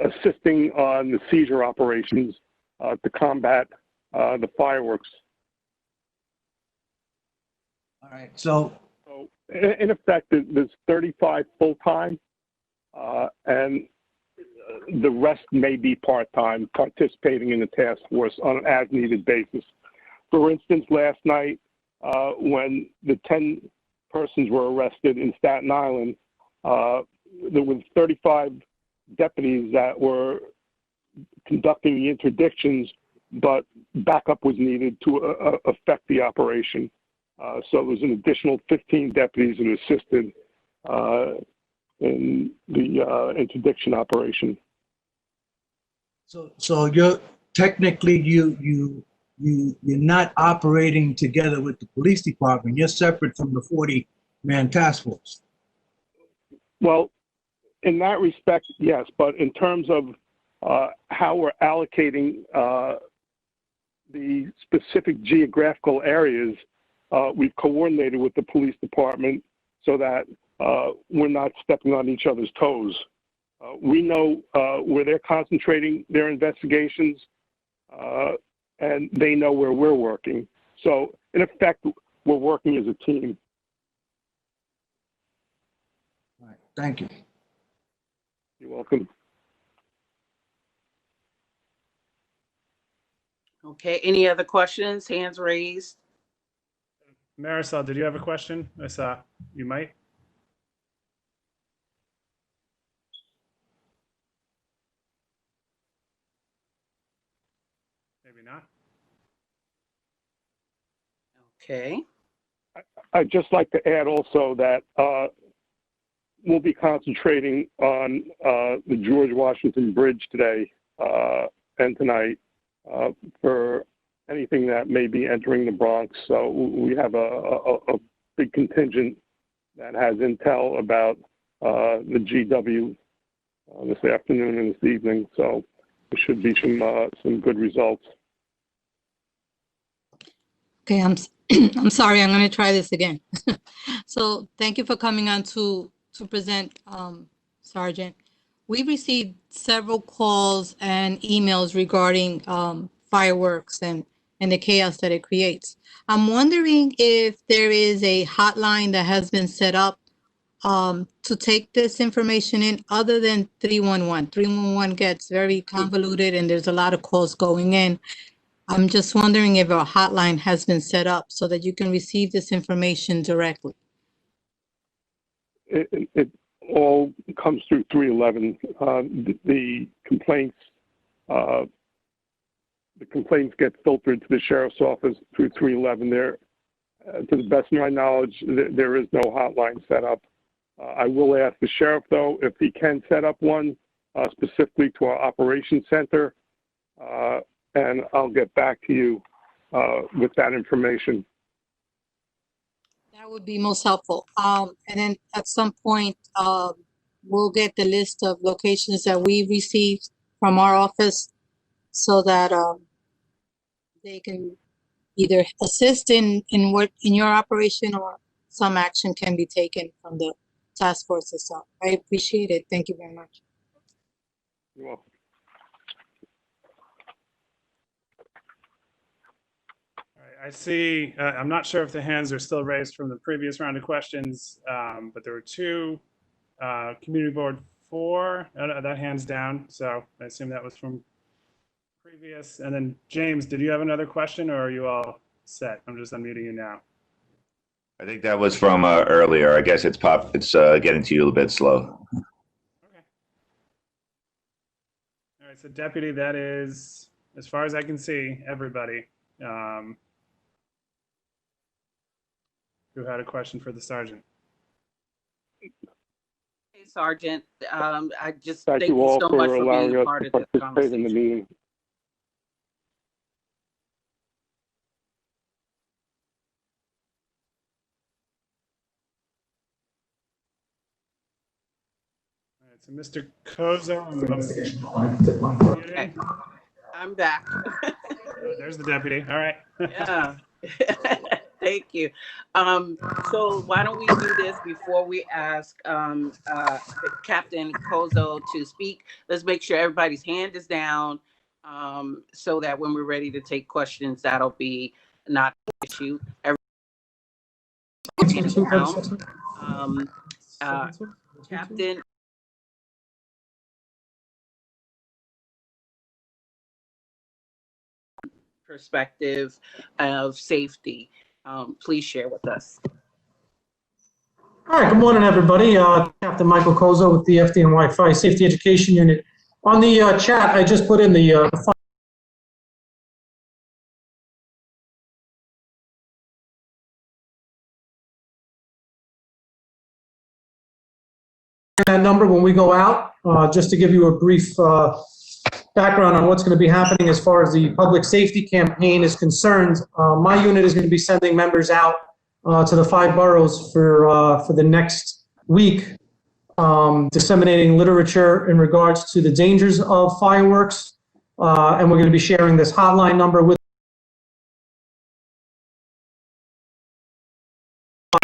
assisting on the seizure operations to combat the fireworks. all right, so In effect, there's 35 full-time, and the rest may be part-time, participating in the task force on an as-needed basis. For instance, last night, when the 10 persons were arrested in Staten Island, there was 35 deputies that were conducting the interdictions, but backup was needed to affect the operation. So it was an additional 15 deputies that assisted in the interdiction operation. So you're technically you're not operating together with the police department. You're separate from the 40-man task force. Well, in that respect, yes, but in terms of how we're allocating the specific geographical areas, we've coordinated with the police department so that we're not stepping on each other's toes. We know where they're concentrating their investigations, and they know where we're working. So, in effect, we're working as a team. All right, thank you. You're welcome. Okay, any other questions? Hands raised. Marisol, did you have a question? I saw you might. Maybe not. Okay. I'd just like to add also that we'll be concentrating on the George Washington Bridge today and tonight for anything that may be entering the Bronx. So we have a big contingent that has intel about the GW this afternoon and this evening. So there should be some good results. Okay, I'm sorry, I'm going to try this again. So thank you for coming on to present, Sergeant. We received several calls and emails regarding fireworks and the chaos that it creates. I'm wondering if there is a hotline that has been set up to take this information in other than 311. 311 gets very convoluted and there's a lot of calls going in. I'm just wondering if a hotline has been set up so that you can receive this information directly. It all comes through 311. The complaints get filtered to the sheriff's office through 311. There, to the best of my knowledge, there is no hotline set up. I will ask the sheriff, though, if he can set up one specifically to our operations center, and I'll get back to you with that information. That would be most helpful. And then at some point, we'll get the list of locations that we received from our office so that they can either assist in your operation or some action can be taken from the task force itself. I appreciate it. Thank you very much. You're welcome. I see, I'm not sure if the hands are still raised from the previous round of questions, but there were two. Community Board 4, that hand's down, so I assume that was from previous. And then James, did you have another question, or are you all set? I'm just unmuting you now. I think that was from earlier. I guess it's getting to you a little bit slow. Okay. All right, so Deputy, that is, as far as I can see, everybody who had a question for the sergeant. Hey, Sergeant, I just Thank you all for allowing us to participate in the meeting. All right, so Mr. Kozo, Okay. I'm back. There's the deputy. All right. Yeah. Thank you. So why don't we do this before we ask Captain Kozo to speak? Let's make sure everybody's hand is down so that when we're ready to take questions, that'll be not an issue. Everybody's down. Captain. Perspective of safety. Please share with us. All right, good morning, everybody. Captain Michael Kozo with the FDNY Fire Safety Education Unit. On the chat, I just put in the number when we go out, just to give you a brief background on what's going to be happening as far as the public safety campaign is concerned. My unit is going to be sending members out to the 5 boroughs for the next week, disseminating literature in regards to the dangers of fireworks, and we're going to be sharing this hotline number with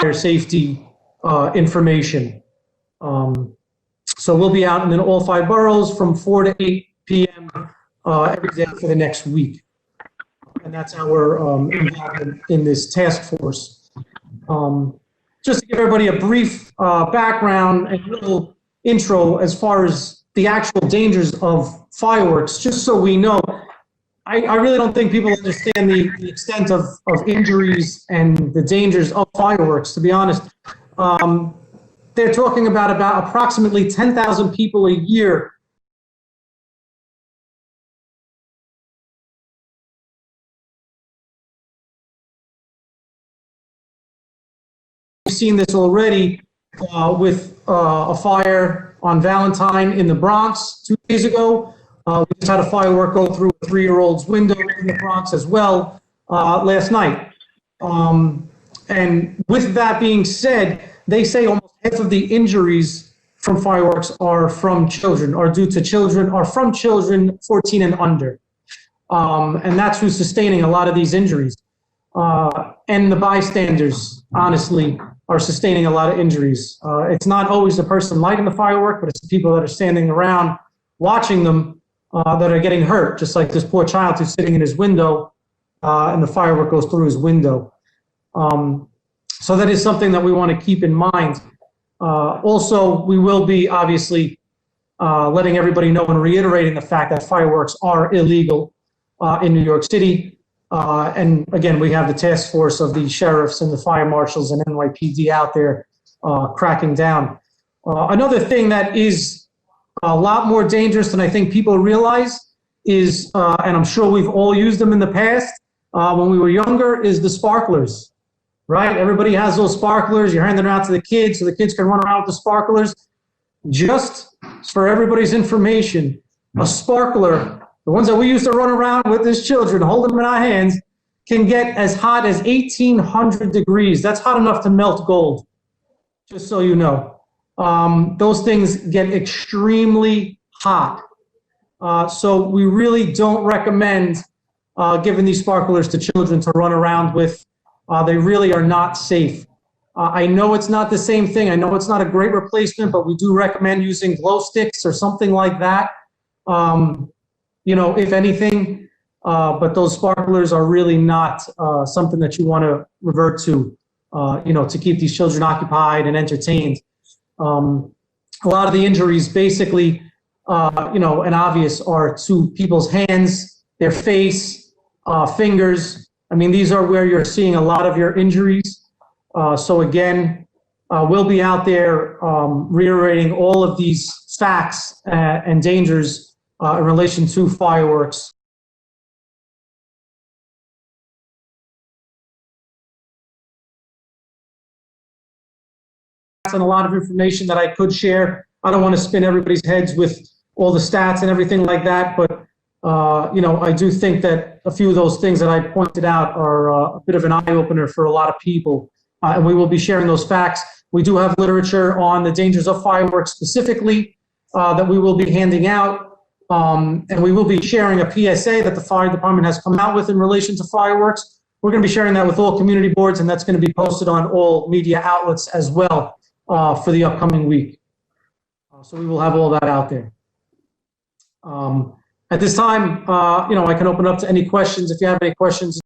fire safety information. So we'll be out in all 5 boroughs from 4 to 8 p.m. Every day for the next week. And that's our involvement in this task force. Just to give everybody a brief background and a little intro as far as the actual dangers of fireworks, just so we know, I really don't think people understand the extent of injuries and the dangers of fireworks, to be honest. They're talking about approximately 10,000 people a year seen this already with a fire on Valentine in the Bronx 2 days ago. We just had a firework go through a 3-year-old's window in the Bronx as well last night. And with that being said, they say almost half of the injuries from fireworks are from children, are due to children, are from children 14 and under. And that's who's sustaining a lot of these injuries. And the bystanders, honestly, are sustaining a lot of injuries. It's not always the person lighting the firework, but it's the people that are standing around watching them that are getting hurt, just like this poor child who's sitting in his window and the firework goes through his window. So that is something that we want to keep in mind. Also, we will be obviously letting everybody know and reiterating the fact that fireworks are illegal in New York City. And again, we have the task force of the sheriffs and the fire marshals and NYPD out there cracking down. Another thing that is a lot more dangerous than I think people realize is, and I'm sure we've all used them in the past when we were younger, is the sparklers, right? Everybody has those sparklers. You're handing them out to the kids so the kids can run around with the sparklers. Just for everybody's information, a sparkler, the ones that we used to run around with as children, holding them in our hands, can get as hot as 1,800 degrees. That's hot enough to melt gold, just so you know. Those things get extremely hot. So we really don't recommend giving these sparklers to children to run around with. They really are not safe. I know it's not the same thing. I know it's not a great replacement, but we do recommend using glow sticks or something like that. You know, if anything, but those sparklers are really not something that you want to revert to, to keep these children occupied and entertained. A lot of the injuries basically, and obvious, are to people's hands, their face, fingers. I mean, these are where you're seeing a lot of your injuries. So again, we'll be out there reiterating all of these facts and dangers in relation to fireworks. And a lot of information that I could share. I don't want to spin everybody's heads with all the stats and everything like that, but I do think that a few of those things that I pointed out are a bit of an eye-opener for a lot of people, and we will be sharing those facts. We do have literature on the dangers of fireworks specifically that we will be handing out, and we will be sharing a PSA that the fire department has come out with in relation to fireworks. We're going to be sharing that with all community boards, and that's going to be posted on all media outlets as well for the upcoming week. So we will have all that out there. At this time, I can open up to any questions. If you have any questions.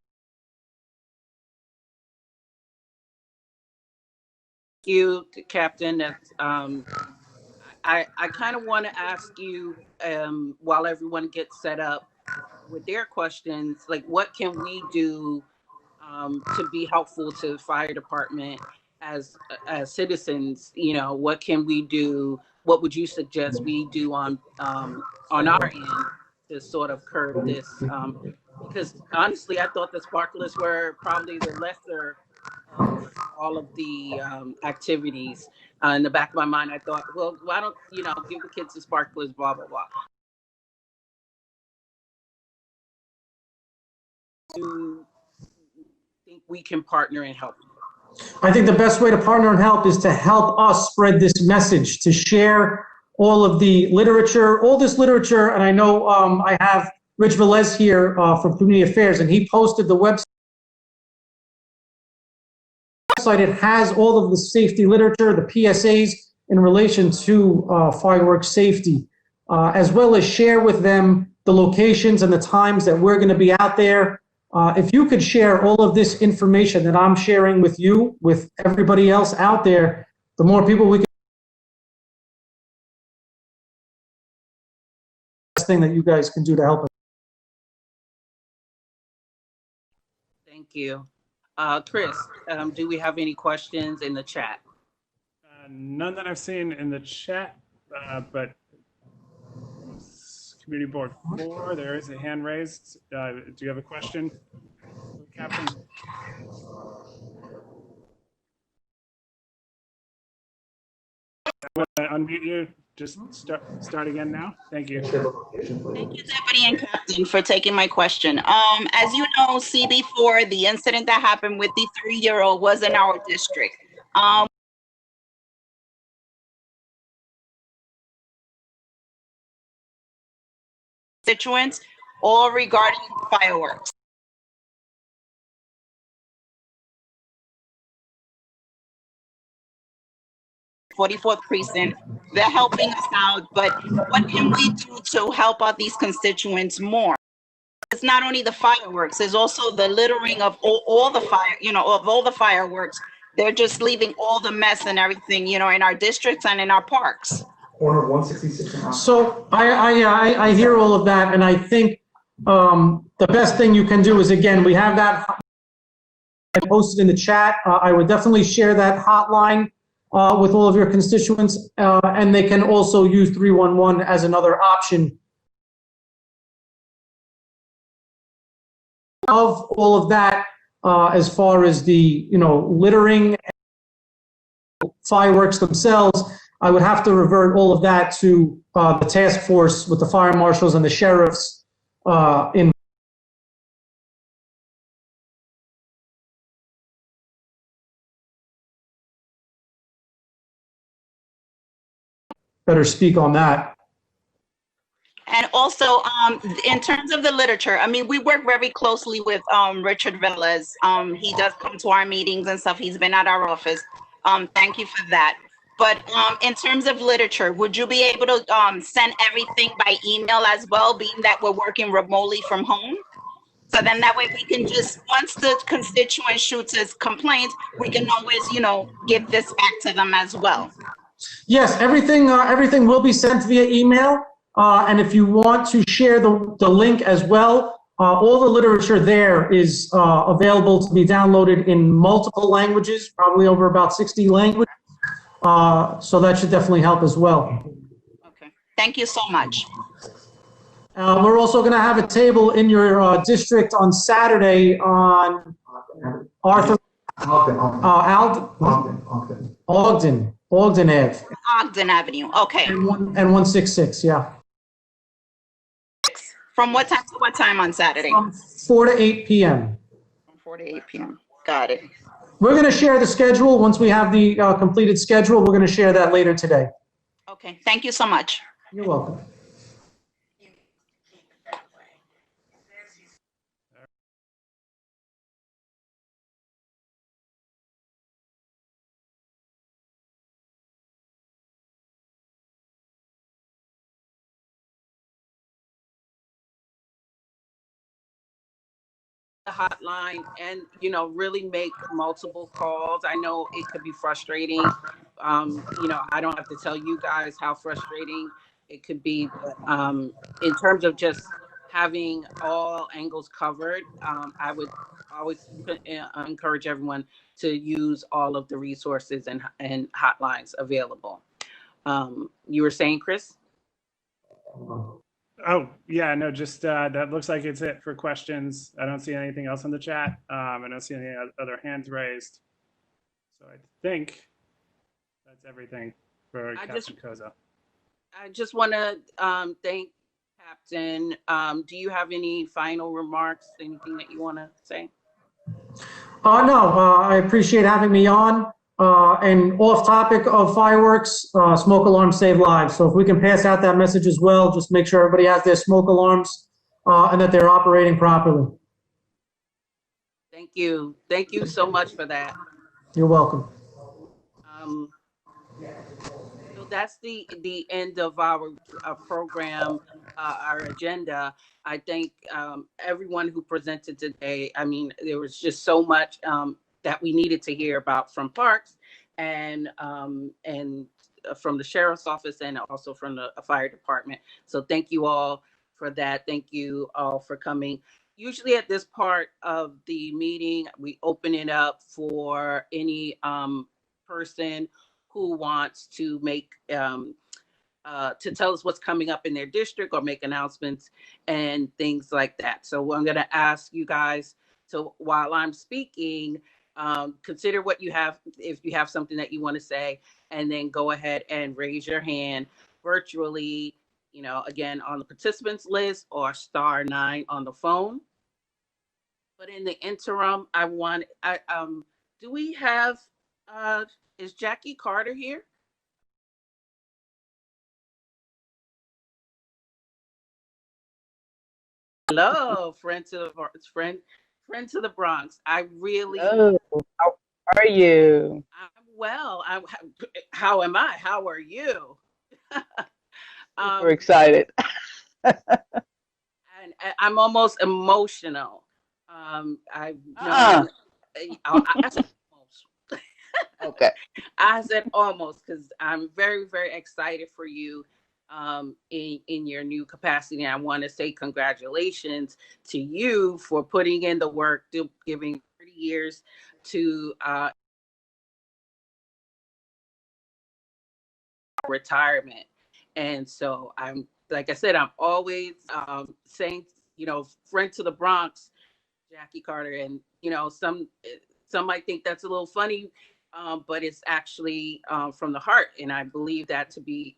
Thank you, Captain. That's, I kind of want to ask you, while everyone gets set up with their questions, like what can we do to be helpful to the fire department as citizens? What can we do? What would you suggest we do on our end to sort of curb this? Because honestly, I thought the sparklers were probably the lesser of all of the activities. In the back of my mind, I thought, well, why don't give the kids the sparklers, blah blah blah. Do you think we can partner and help? I think the best way to partner and help is to help us spread this message, to share all of the literature, all this literature. And I know I have Rich Velez here from Community Affairs, and he posted the website. It has all of the safety literature, the PSAs in relation to fireworks safety, as well as share with them the locations and the times that we're going to be out there. If you could share all of this information that I'm sharing with you, with everybody else out there, the more people we can. Best thing that you guys can do to help us. Thank you. Chris, do we have any questions in the chat? None that I've seen in the chat, but Community Board 4, there is a hand raised. Do you have a question, Captain? I'm going to unmute you. Just start again now. Thank you. Thank you, Deputy and Captain, for taking my question. As you know, CB4, the incident that happened with the 3-year-old was in our district. Constituents, all regarding fireworks. 44th precinct. They're helping us out, but what can we do to help out these constituents more? It's not only the fireworks, there's also the littering of all the of all the fireworks. They're just leaving all the mess and everything, in our districts and in our parks. Corner 166. So I hear all of that, and I think the best thing you can do is, again, we have that posted in the chat. I would definitely share that hotline with all of your constituents, and they can also use 311 as another option. Of all of that, as far as the littering, fireworks themselves, I would have to revert all of that to the task force with the fire marshals and the sheriffs in. Better speak on that. And also, in terms of the literature, I mean, we work very closely with Richard Velez. He does come to our meetings and stuff. He's been at our office. Thank you for that. But in terms of literature, would you be able to send everything by email as well, being that we're working remotely from home? So then that way we can just, once the constituent shoots us complaints, we can always, give this back to them as well. Yes, everything will be sent via email. And if you want to share the link as well, all the literature there is available to be downloaded in multiple languages, probably over about 60 languages. So that should definitely help as well. Okay, thank you so much. We're also going to have a table in your district on Saturday on Ogden Ave. Ogden Avenue, okay. And 166, yeah. From what time to what time on Saturday? From 4 to 8 p.m. From 4 to 8 p.m. Got it. We're going to share the schedule. Once we have the completed schedule, we're going to share that later today. Okay, thank you so much. You're welcome. The hotline and really make multiple calls. I know it could be frustrating. I don't have to tell you guys how frustrating it could be, but in terms of just having all angles covered, I would always encourage everyone to use all of the resources and hotlines available. You were saying, Chris? Oh, yeah, no, just that looks like it's it for questions. I don't see anything else on the chat. I don't see any other hands raised. So I think that's everything for Captain Koza. I just want to thank Captain. Do you have any final remarks, anything that you want to say? No, I appreciate having me on. And off topic of fireworks, smoke alarms save lives. So if we can pass out that message as well, just make sure everybody has their smoke alarms and that they're operating properly. Thank you. Thank you so much for that. You're welcome. So that's the end of our program, our agenda. I thank everyone who presented today. I mean, there was just so much that we needed to hear about from Parks and from the sheriff's office and also from the fire department. So thank you all for that. Thank you all for coming. Usually at this part of the meeting, we open it up for any person who wants to make to tell us what's coming up in their district or make announcements and things like that. So I'm going to ask you guys to, while I'm speaking, consider what you have, if you have something that you want to say, and then go ahead and raise your hand virtually, again, on the participants list or *9 on the phone. But in the interim, do we have, is Jackie Carter here? Hello, friend to the Bronx. I really. Hello. How are you? I'm well. How am I? How are you? Super excited. And I'm almost emotional. I said almost. Okay. I said almost because I'm very, very excited for you in your new capacity. And I want to say congratulations to you for putting in the work, giving 30 years to retirement. And so I'm, like I said, I'm always saying, friend to the Bronx, Jackie Carter. And, some might think that's a little funny, but it's actually from the heart. And I believe that to be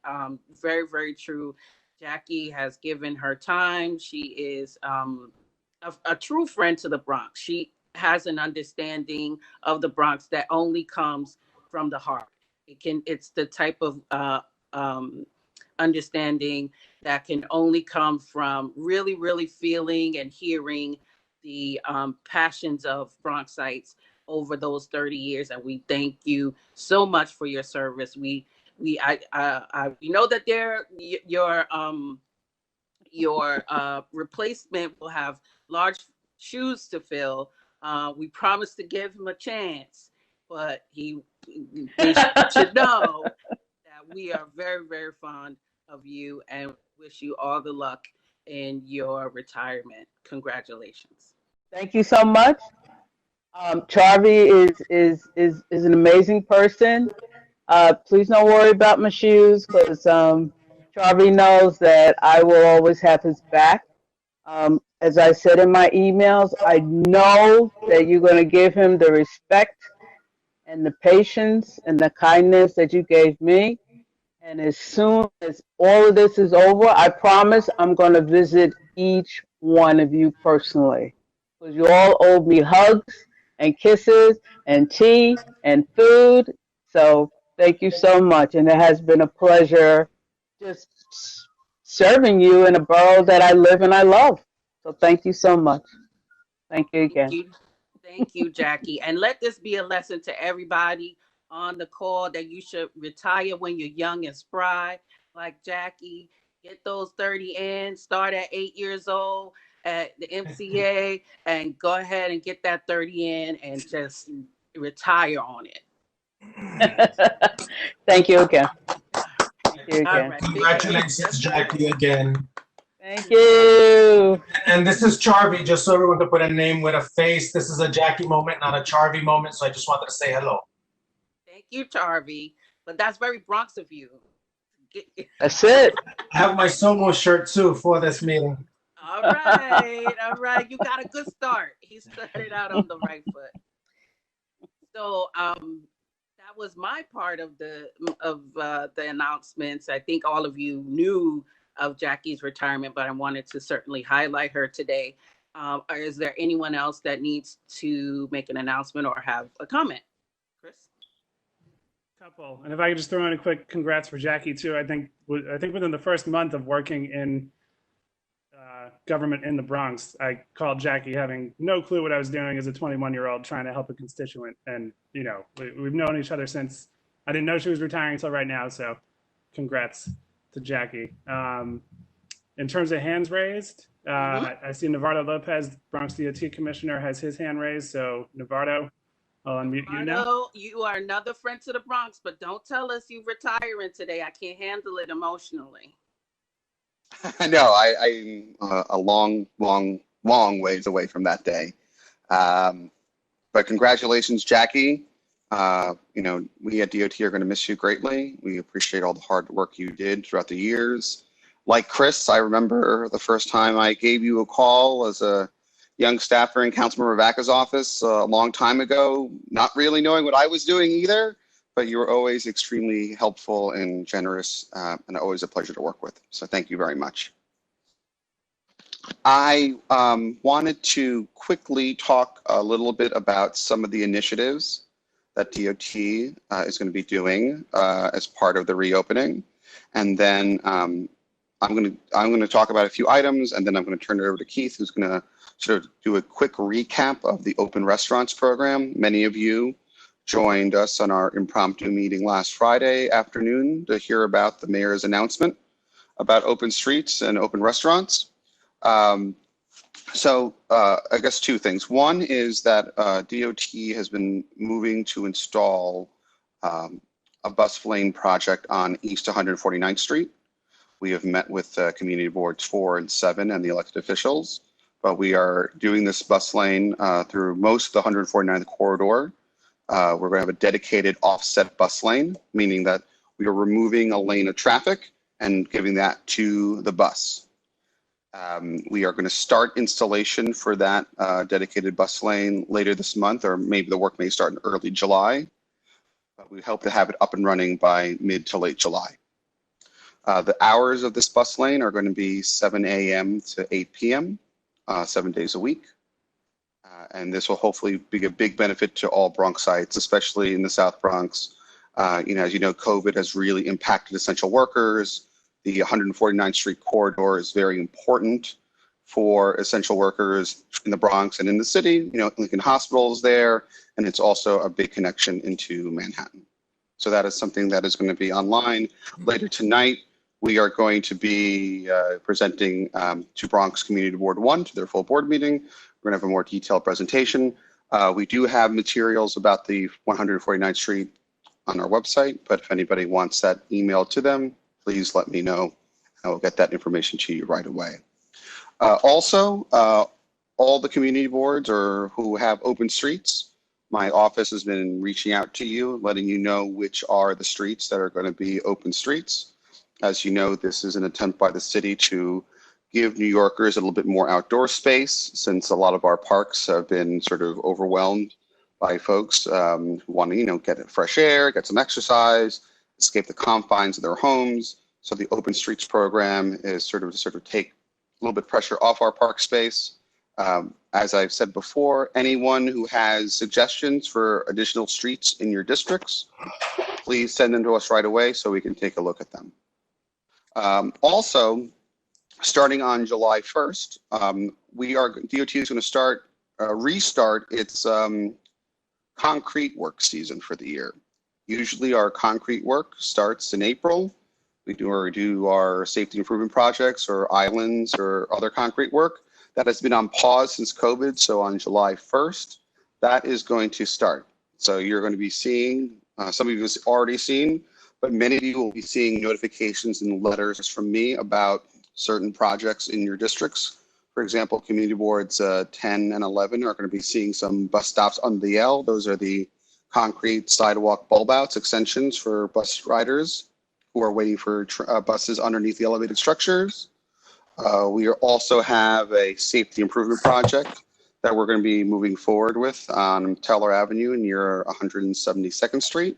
very, very true. Jackie has given her time. She is a true friend to the Bronx. She has an understanding of the Bronx that only comes from the heart. It's the type of understanding that can only come from really, really feeling and hearing the passions of Bronxites over those 30 years. And we thank you so much for your service. We know that your replacement will have large shoes to fill. We promised to give him a chance, but they should know that we are very, very fond of you and wish you all the luck in your retirement. Congratulations. Thank you so much. Charvy is an amazing person. Please don't worry about my shoes because Charvy knows that I will always have his back. As I said in my emails, I know that you're going to give him the respect and the patience and the kindness that you gave me. And as soon as all of this is over, I promise I'm going to visit each one of you personally. Because you all owe me hugs and kisses and tea and food. So thank you so much. And it has been a pleasure just serving you in a borough that I live and I love. So thank you so much. Thank you again. Thank you, Jackie. And let this be a lesson to everybody on the call that you should retire when you're young and spry, like Jackie. Get those 30 in, start at 8 years old at the MCA, and go ahead and get that 30 in and just retire on it. Thank you again. Thank you again. All right. Congratulations, Jackie, again. Thank you. And this is Charvy, just so everyone can put a name with a face. This is a Jackie moment, not a Charvy moment. So I just wanted to say hello. Thank you, Charvy. But that's very Bronx of you. That's it. I have my Somo shirt too for this meeting. All right, all right. You got a good start. He started out on the right foot. So that was my part of the announcements. I think all of you knew of Jackie's retirement, but I wanted to certainly highlight her today. Is there anyone else that needs to make an announcement or have a comment? Chris? Couple. And if I could just throw in a quick congrats for Jackie too. I think within the first month of working in government in the Bronx, I called Jackie having no clue what I was doing as a 21-year-old trying to help a constituent. And, you know, we've known each other since I didn't know she was retiring until right now. So congrats to Jackie. In terms of hands raised, I see Navarro Lopez, Bronx DOT Commissioner, has his hand raised. So Navarro, I'll unmute you now. You are another friend to the Bronx, but don't tell us you're retiring today. I can't handle it emotionally. No, I'm a long ways away from that day. But congratulations, Jackie. You know, we at DOT are going to miss you greatly. We appreciate all the hard work you did throughout the years. Like Chris, I remember the first time I gave you a call as a young staffer in Councilmember Vaca's office a long time ago, not really knowing what I was doing either, but you were always extremely helpful and generous, and always a pleasure to work with. So thank you very much. I wanted to quickly talk a little bit about some of the initiatives that DOT is going to be doing as part of the reopening, and then I'm going to talk about a few items, and then I'm going to turn it over to Keith, who's going to sort of do a quick recap of the Open Restaurants program. Many of you joined us on our impromptu meeting last Friday afternoon to hear about the mayor's announcement about open streets and open restaurants. So I guess two things. One is that DOT has been moving to install a bus lane project on East 149th Street. We have met with community boards 4 and 7 and the elected officials, but we are doing this bus lane through most of the 149th corridor. We're going to have a dedicated offset bus lane, meaning that we are removing a lane of traffic and giving that to the bus. We are going to start installation for that dedicated bus lane later this month, or maybe the work may start in early July. But we hope to have it up and running by mid to late July. The hours of this bus lane are going to be 7 a.m. to 8 p.m., 7 days a week. And this will hopefully be a big benefit to all Bronxites, especially in the South Bronx. You know, as you know, COVID has really impacted essential workers. The 149th Street corridor is very important for essential workers in the Bronx and in the city. You know, Lincoln Hospital is there, and it's also a big connection into Manhattan. So that is something that is going to be online. Later tonight, we are going to be presenting to Bronx Community Board 1 to their full board meeting. We're going to have a more detailed presentation. We do have materials about the 149th Street on our website, but if anybody wants that emailed to them, please let me know. I will get that information to you right away. Also, all the community boards or who have open streets, my office has been reaching out to you, letting you know which are the streets that are going to be open streets. As you know, this is an attempt by the city to give New Yorkers a little bit more outdoor space, since a lot of our parks have been sort of overwhelmed by folks who want to, get fresh air, get some exercise, escape the confines of their homes. So the Open Streets program is sort of to take a little bit of pressure off our park space. As I've said before, anyone who has suggestions for additional streets in your districts, please send them to us right away so we can take a look at them. Also, starting on July 1st, DOT is going to restart its concrete work season for the year. Usually our concrete work starts in April. We do our safety improvement projects or islands or other concrete work. That has been on pause since COVID, so on July 1st, that is going to start. So you're going to be seeing, some of you have already seen, but many of you will be seeing notifications and letters from me about certain projects in your districts. For example, community boards 10 and 11 are going to be seeing some bus stops on the L. Those are the concrete sidewalk bulb outs, extensions for bus riders who are waiting for buses underneath the elevated structures. We also have a safety improvement project that we're going to be moving forward with on Teller Avenue near 172nd Street.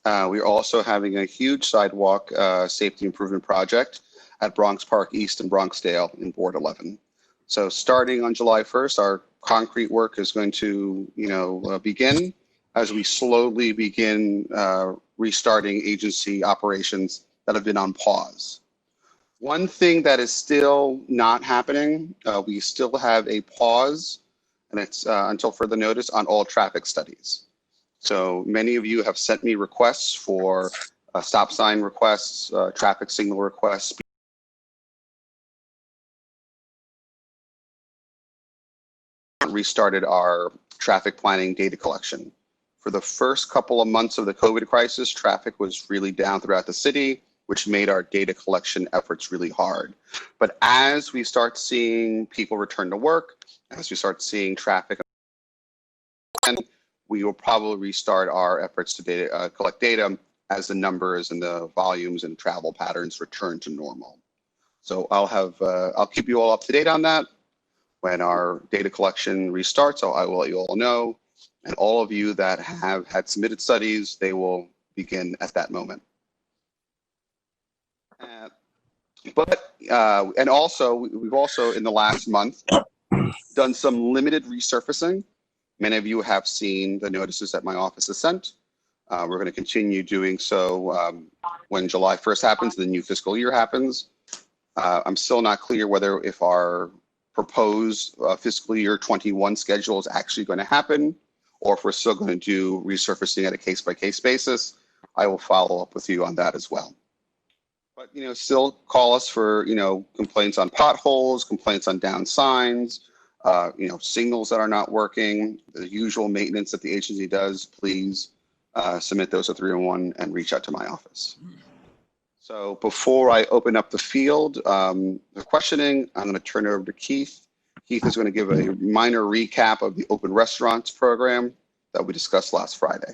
We're also having a huge sidewalk safety improvement project at Bronx Park East and Bronxdale in Ward 11. So starting on July 1st, our concrete work is going to, begin as we slowly begin restarting agency operations that have been on pause. One thing that is still not happening, we still have a pause, and it's until further notice, on all traffic studies. So many of you have sent me requests for stop sign requests, traffic signal requests. Restarted our traffic planning data collection. For the first couple of months of the COVID crisis, traffic was really down throughout the city, which made our data collection efforts really hard. But as we start seeing people return to work, as we start seeing traffic, we will probably restart our efforts to collect data as the numbers and the volumes and travel patterns return to normal. So I'll keep you all up to date on that. When our data collection restarts, I will let you all know. And all of you that have had submitted studies, they will begin at that moment. And also, we've also in the last month done some limited resurfacing. Many of you have seen the notices that my office has sent. We're going to continue doing so when July 1st happens, the new fiscal year happens. I'm still not clear whether if our proposed fiscal year 21 schedule is actually going to happen, or if we're still going to do resurfacing at a case-by-case basis. I will follow up with you on that as well. But, still call us for, complaints on potholes, complaints on down signs, signals that are not working, the usual maintenance that the agency does. Please submit those at 301 and reach out to my office. So before I open up the field, the questioning, I'm going to turn it over to Keith. Keith is going to give a minor recap of the open restaurants program that we discussed last Friday.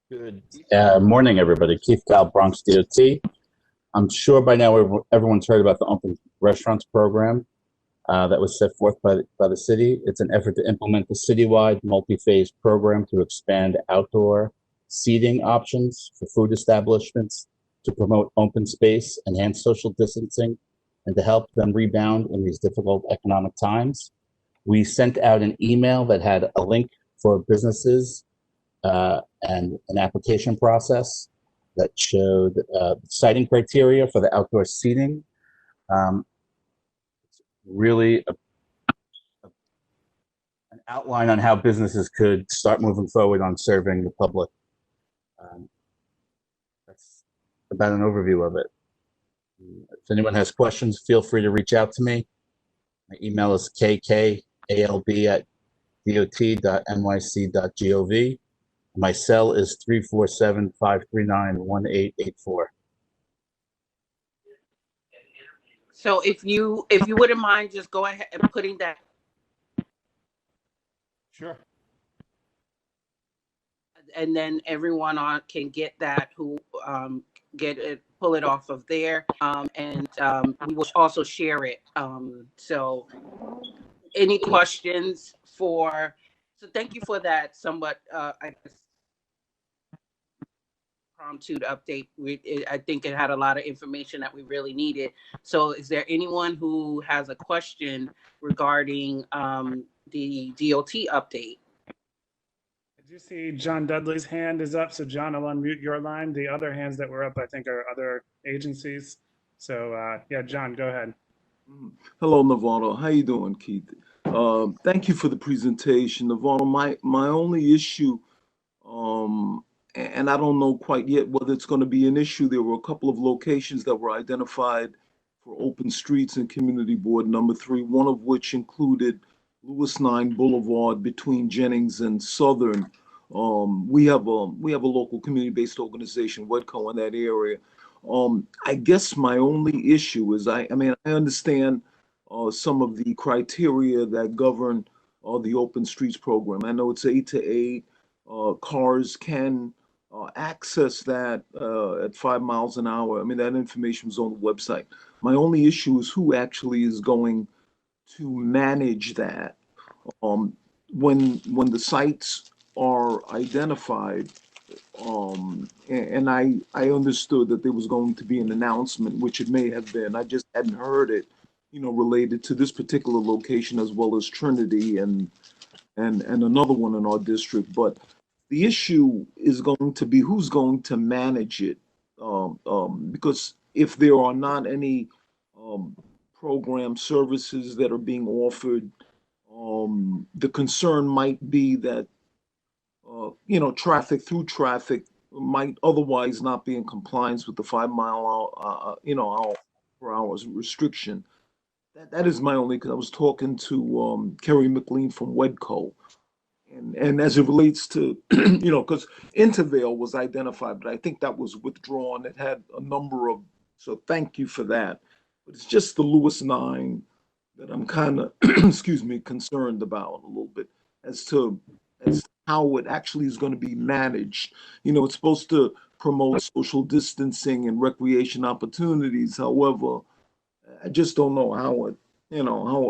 Good morning, everybody. Keith Gal, Bronx DOT. I'm sure by now everyone's heard about the open restaurants program that was set forth by the city. It's an effort to implement a citywide multi-phase program to expand outdoor seating options for food establishments, to promote open space, enhance social distancing, and to help them rebound in these difficult economic times. We sent out an email that had a link for businesses and an application process that showed citing criteria for the outdoor seating. Really an outline on how businesses could start moving forward on serving the public. That's about an overview of it. If anyone has questions, feel free to reach out to me. My email is KK alb@dot.nyc.gov. My cell is 347-539-1884. So if you wouldn't mind just go ahead and putting that. Sure. And then everyone can get that who get it, pull it off of there, and we will also share it. So any questions so thank you for that somewhat I guess impromptu update. I think it had a lot of information that we really needed. So is there anyone who has a question regarding the DOT update? I do see John Dudley's hand is up, so John, I'll unmute your line. The other hands that were up, I think, are other agencies. So yeah, John, go ahead. Hello, Navarro. How you doing, Keith? Thank you for the presentation, Navarro. My only issue, and I don't know quite yet whether it's going to be an issue. There were a couple of locations that were identified for open streets in Community Board number 3, one of which included Lewis 9 Boulevard between Jennings and Southern. We have a local community-based organization, WEDCO, in that area. I guess my only issue is I understand some of the criteria that govern the open streets program. I know it's 8 to 8. Cars can access that at 5 miles an hour. I mean, that information is on the website. My only issue is who actually is going to manage that. When the sites are identified, and I understood that there was going to be an announcement, which it may have been. I just hadn't heard it, related to this particular location as well as Trinity and another one in our district. But the issue is going to be who's going to manage it, because if there are not any program services that are being offered, the concern might be that traffic might otherwise not be in compliance with the 5 mile per hour restriction. That is my only, because I was talking to Kerry McLean from WEDCO, and as it relates to because Intervale was identified, but I think that was withdrawn. It had a number of, so thank you for that. But it's just the Lewis 9 that I'm kind of concerned about a little bit as to how it actually is going to be managed. It's supposed to promote social distancing and recreation opportunities. However, I just don't know how it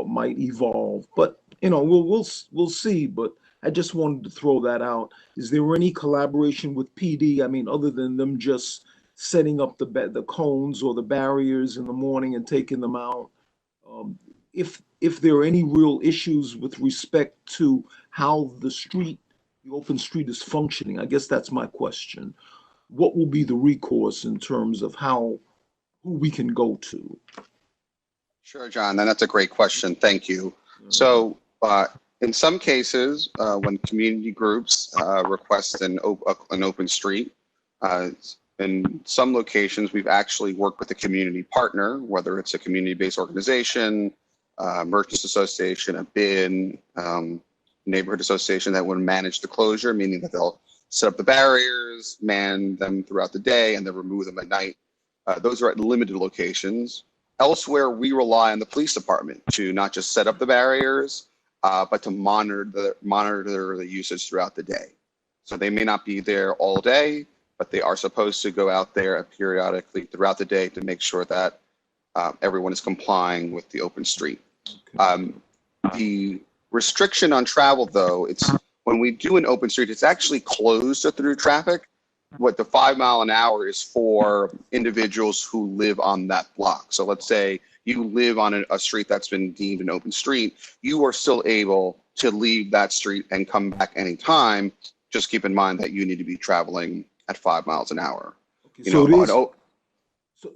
might evolve. But we'll see. But I just wanted to throw that out. Is there any collaboration with PD? I mean, other than them just setting up the cones or the barriers in the morning and taking them out? If there are any real issues with respect to how the open street is functioning, I guess that's my question. What will be the recourse in terms of who we can go to? Sure, John, and that's a great question. Thank you. So in some cases, when community groups request an open street, in some locations, we've actually worked with a community partner, whether it's a community-based organization, merchants association, a BIN, neighborhood association that would manage the closure, meaning that they'll set up the barriers, man them throughout the day, and then remove them at night. Those are at limited locations. Elsewhere, we rely on the police department to not just set up the barriers, but to monitor the usage throughout the day. So they may not be there all day, but they are supposed to go out there periodically throughout the day to make sure that everyone is complying with the open street. The restriction on travel, though, it's when we do an open street, it's actually closed to through traffic. What the 5 mile an hour is for individuals who live on that block. So let's say you live on a street that's been deemed an open street, you are still able to leave that street and come back anytime. Just keep in mind that you need to be traveling at 5 miles an hour. Okay,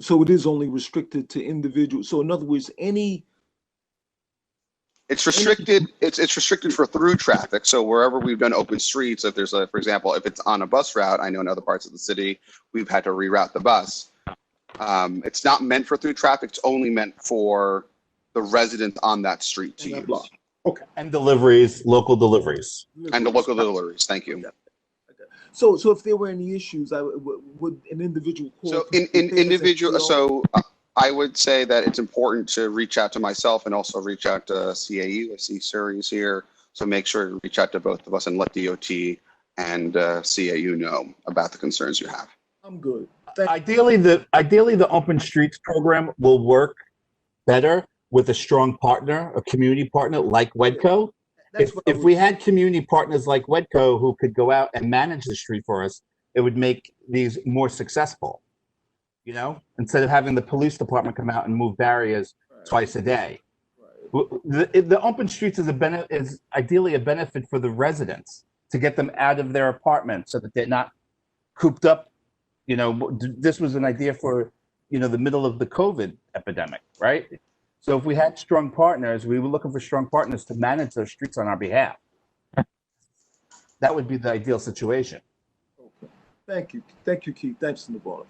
so it is only restricted to individuals. So in other words, it's restricted. It's restricted for through traffic. So wherever we've done open streets, if there's for example, if it's on a bus route, I know in other parts of the city we've had to reroute the bus. It's not meant for through traffic. It's only meant for the residents on that street to use. And deliveries, local deliveries. And the local deliveries, thank you. So if there were any issues, would an individual call? So to the individual, PO? so I would say that it's important to reach out to myself and also reach out to CAU. I see Suri's here, so make sure to reach out to both of us and let DOT and CAU know about the concerns you have. I'm good. Ideally, the Open Streets program will work better with a strong partner, a community partner like Wedco. If we had community partners like Wedco who could go out and manage the street for us, it would make these more successful. You know, instead of having the police department come out and move barriers twice a day. The open streets is ideally a benefit for the residents to get them out of their apartments so that they're not cooped up. You know, this was an idea for, you know, the middle of the COVID epidemic, right? So if we had strong partners, we were looking for strong partners to manage those streets on our behalf. That would be the ideal situation. Thank you. Thank you, Keith. Thanks, Navarro.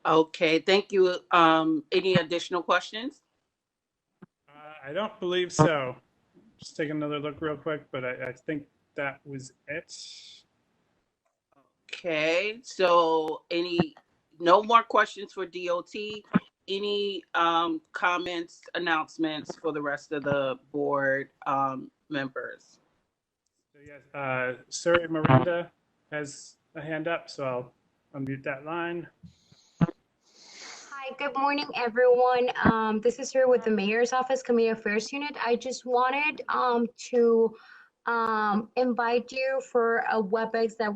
Okay, thank you. Any additional questions? I don't believe so. Just take another look real quick, but I think that was it. Okay, so no more questions for DOT. Any comments, announcements for the rest of the board members? So yes, Suri Miranda has a hand up, so I'll unmute that line. Hi, good morning, everyone. This is here with the Mayor's Office Community Affairs Unit. I just wanted to invite you for a WebEx that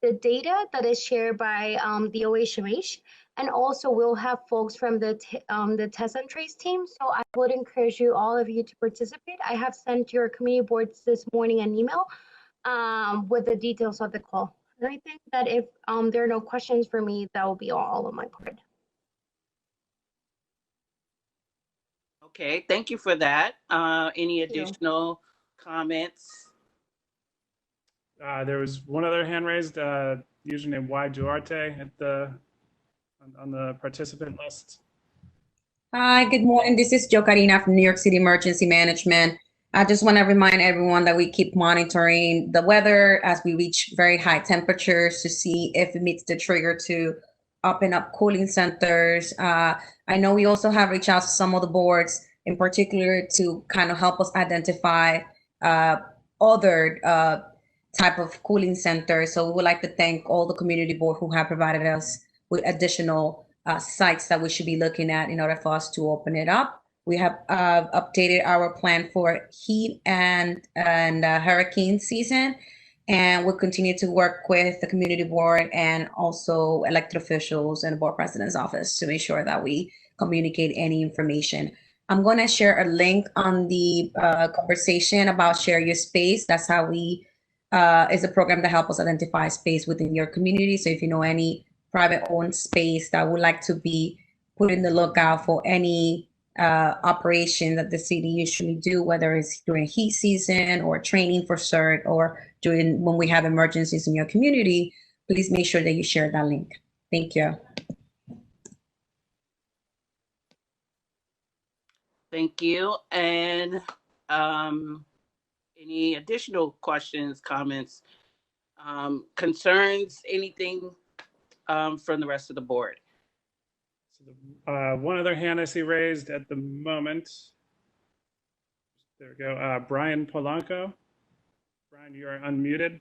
the data that is shared by the OHMH, and also we'll have folks from the test and trace team. So I would encourage all of you to participate. I have sent your community boards this morning an email with the details of the call. And I think that if there are no questions for me, that will be all on my part. Okay, thank you for that. Any additional comments? There was one other hand raised, username Y Duarte on the participant list. Hi, good morning. This is Jo Karina from New York City Emergency Management. I just want to remind everyone that we keep monitoring the weather as we reach very high temperatures to see if it meets the trigger to open up cooling centers. I know we also have reached out to some of the boards in particular to kind of help us identify other type of cooling centers. So we would like to thank all the community board who have provided us with additional sites that we should be looking at in order for us to open it up. We have updated our plan for heat and hurricane season, and we'll continue to work with the community board and also elected officials and the board president's office to make sure that we communicate any information. I'm going to share a link on the conversation about Share Your Space. That's how we is a program that helps us identify space within your community. So if you know any private owned space that would like to be put in the lookout for any operation that the city usually do, whether it's during heat season or training for CERT or during when we have emergencies in your community, please make sure that you share that link. Thank you. Thank you. And any additional questions, comments, concerns, anything from the rest of the board? One other hand I see raised at the moment. There we go. Brian Polanco. Brian, you are unmuted.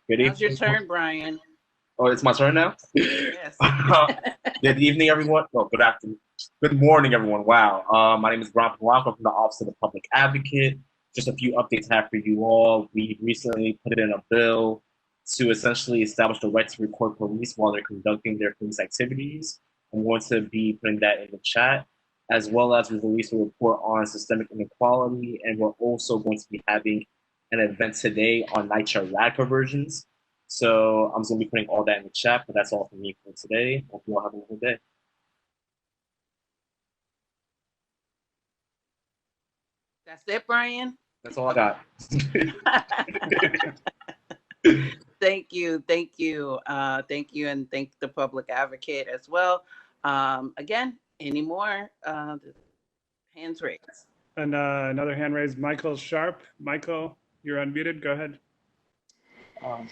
Good Now's your evening. turn, Brian. Oh, it's my turn now? Yes. Good evening, everyone. Oh, good afternoon. Good morning, everyone. Wow. My name is Brian Polanco from the Office of the Public Advocate. Just a few updates I have for you all. We recently put in a bill to essentially establish the right to record police while they're conducting their police activities. I'm going to be putting that in the chat, as well as we've released a report on systemic inequality, and we're also going to be having an event today on NYCHA rad conversions. So I'm just going to be putting all that in the chat, but that's all for me for today. Hope you all have a good day. That's it, Brian? That's all I got. Thank you, thank you, and thank the public advocate as well. Again, any more hands raised? And another hand raised, Michael Sharp. Michael, you're unmuted. Go ahead.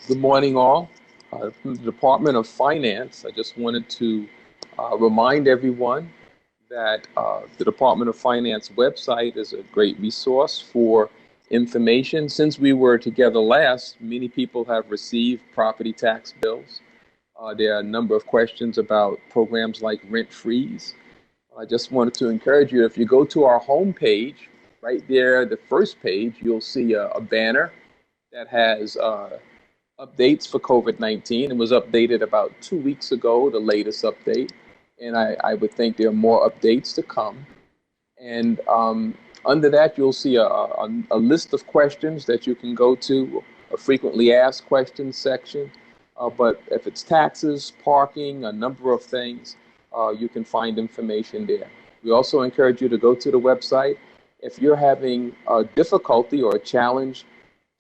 Good morning, all. From the Department of Finance, I just wanted to remind everyone that the Department of Finance website is a great resource for information. Since we were together last, many people have received property tax bills. There are a number of questions about programs like rent freeze. I just wanted to encourage you, if you go to our homepage, right there, the first page, you'll see a banner that has updates for COVID-19. It was updated about 2 weeks ago, the latest update. And I would think there are more updates to come. And under that, you'll see a list of questions that you can go to, a frequently asked questions section. But if it's taxes, parking, a number of things, you can find information there. We also encourage you to go to the website. If you're having a difficulty or a challenge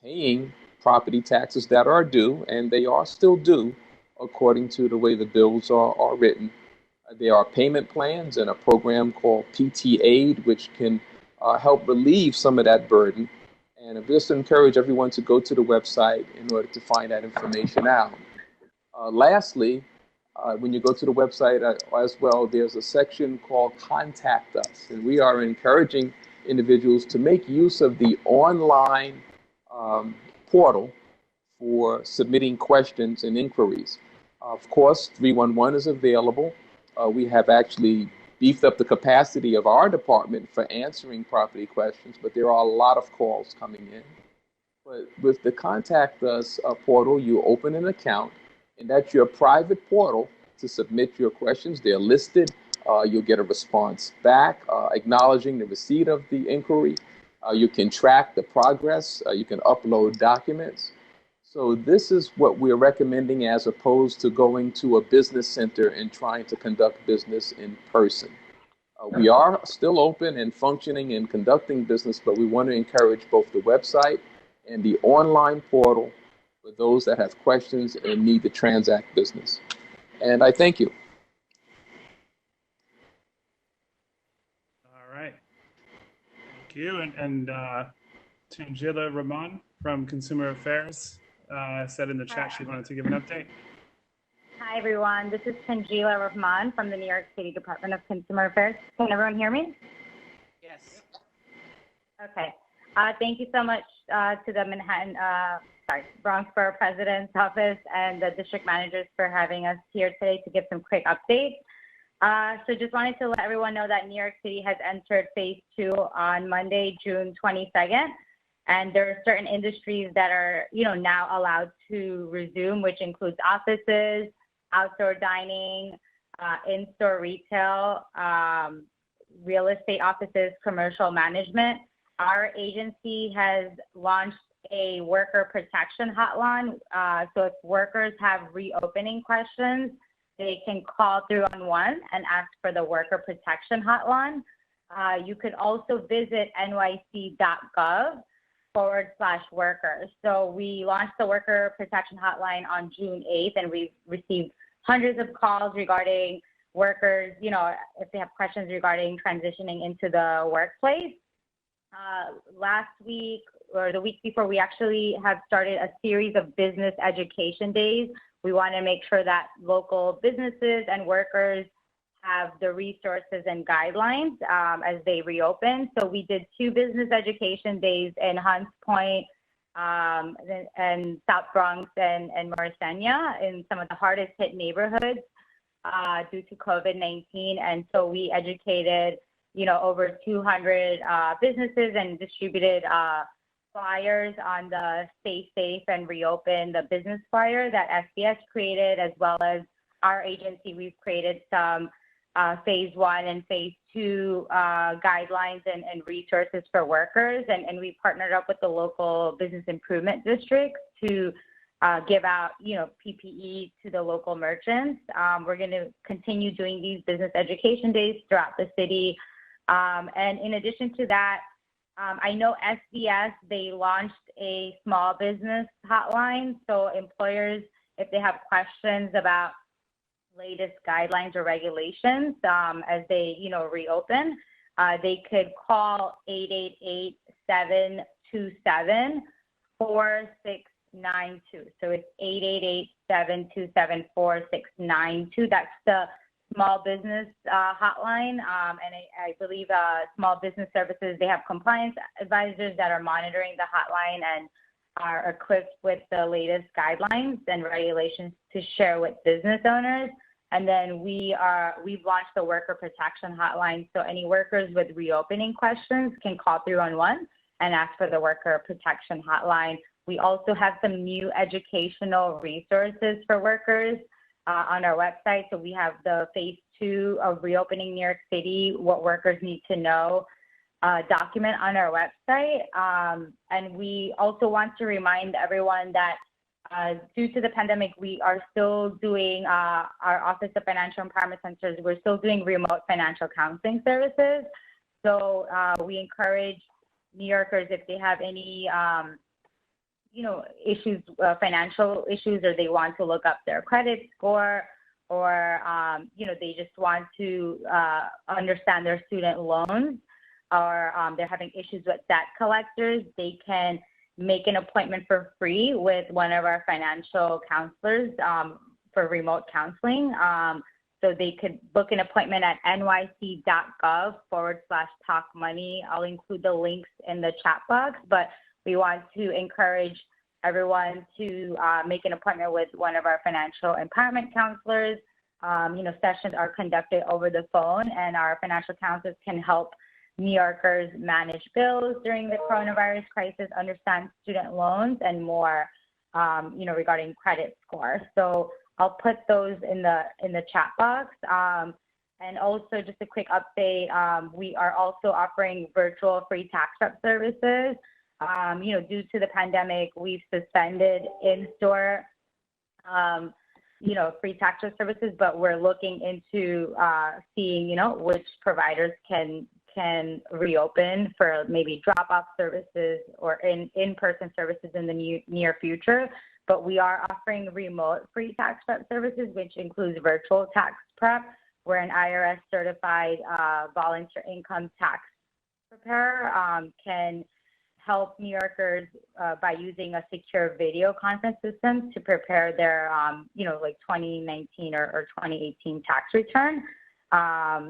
paying property taxes that are due, and they are still due according to the way the bills are written, there are payment plans and a program called PT Aid, which can help relieve some of that burden. And I just encourage everyone to go to the website in order to find that information out. Lastly, when you go to the website as well, there's a section called Contact Us. And we are encouraging individuals to make use of the online portal for submitting questions and inquiries. Of course, 311 is available. We have actually beefed up the capacity of our department for answering property questions, but there are a lot of calls coming in. But with the Contact Us portal, you open an account, and that's your private portal to submit your questions. They're listed. You'll get a response back acknowledging the receipt of the inquiry. You can track the progress. You can upload documents. So this is what we're recommending as opposed to going to a business center and trying to conduct business in person. We are still open and functioning and conducting business, but we want to encourage both the website and the online portal for those that have questions and need to transact business. And I thank you. All right. Thank you. And Tangela Rahman from Consumer Affairs said in the chat she wanted to give an update. Hi, everyone. This is Tangela Rahman from the New York City Department of Consumer Affairs. Can everyone hear me? Yes. Okay. Thank you so much to the Bronx Borough President's Office and the district managers for having us here today to give some quick updates. So just wanted to let everyone know that New York City has entered phase 2 on Monday, June 22nd. And there are certain industries that are, now allowed to resume, which includes offices, outdoor dining, in-store retail, real estate offices, commercial management. Our agency has launched a worker protection hotline. So if workers have reopening questions, they can call 311 and ask for the worker protection hotline. You could also visit nyc.gov/workers. So we launched the worker protection hotline on June 8th, and we've received hundreds of calls regarding workers, if they have questions regarding transitioning into the workplace. Last week or the week before, we actually have started a series of business education days. We want to make sure that local businesses and workers have the resources and guidelines as they reopen. So we did 2 business education days in Hunts Point and South Bronx and Morrisania in some of the hardest hit neighborhoods due to COVID-19. And so we educated, over 200 businesses and distributed flyers on the Stay Safe and Reopen the Business flyer that SBS created, as well as our agency. We've created some phase 1 and phase 2 guidelines and resources for workers. And we partnered up with the local business improvement districts to give out, PPE to the local merchants. We're going to continue doing these business education days throughout the city. And in addition to that, I know SDS, they launched a small business hotline. So employers, if they have questions about latest guidelines or regulations as they, reopen, they could call 888-727-4692. So it's 888-727-4692. That's the small business hotline. And I believe small business services, they have compliance advisors that are monitoring the hotline and are equipped with the latest guidelines and regulations to share with business owners. And then we've launched the worker protection hotline. So any workers with reopening questions can call 311 and ask for the worker protection hotline. We also have some new educational resources for workers on our website. So we have the phase 2 of reopening New York City, what workers need to know document on our website. And we also want to remind everyone that due to the pandemic, we are still doing our Office of Financial Empowerment Centers, we're still doing remote financial counseling services. So we encourage New Yorkers, if they have any issues, financial issues, or they want to look up their credit score, or, they just want to understand their student loans, or they're having issues with debt collectors, they can make an appointment for free with one of our financial counselors for remote counseling. So they could book an appointment at nyc.gov/talkmoney. I'll include the links in the chat box, but we want to encourage everyone to make an appointment with one of our financial empowerment counselors. Sessions are conducted over the phone, and our financial counselors can help New Yorkers manage bills during the coronavirus crisis, understand student loans, and more, regarding credit score. So I'll put those in the chat box. And also just a quick update, we are also offering virtual free tax prep services. Due to the pandemic, we've suspended in-store, free tax prep services, but we're looking into seeing, which providers can reopen for maybe drop-off services or in-person services in the near future. But we are offering remote free tax prep services, which includes virtual tax prep, where an IRS certified volunteer income tax preparer can help New Yorkers by using a secure video conference system to prepare their, 2019 or 2018 tax return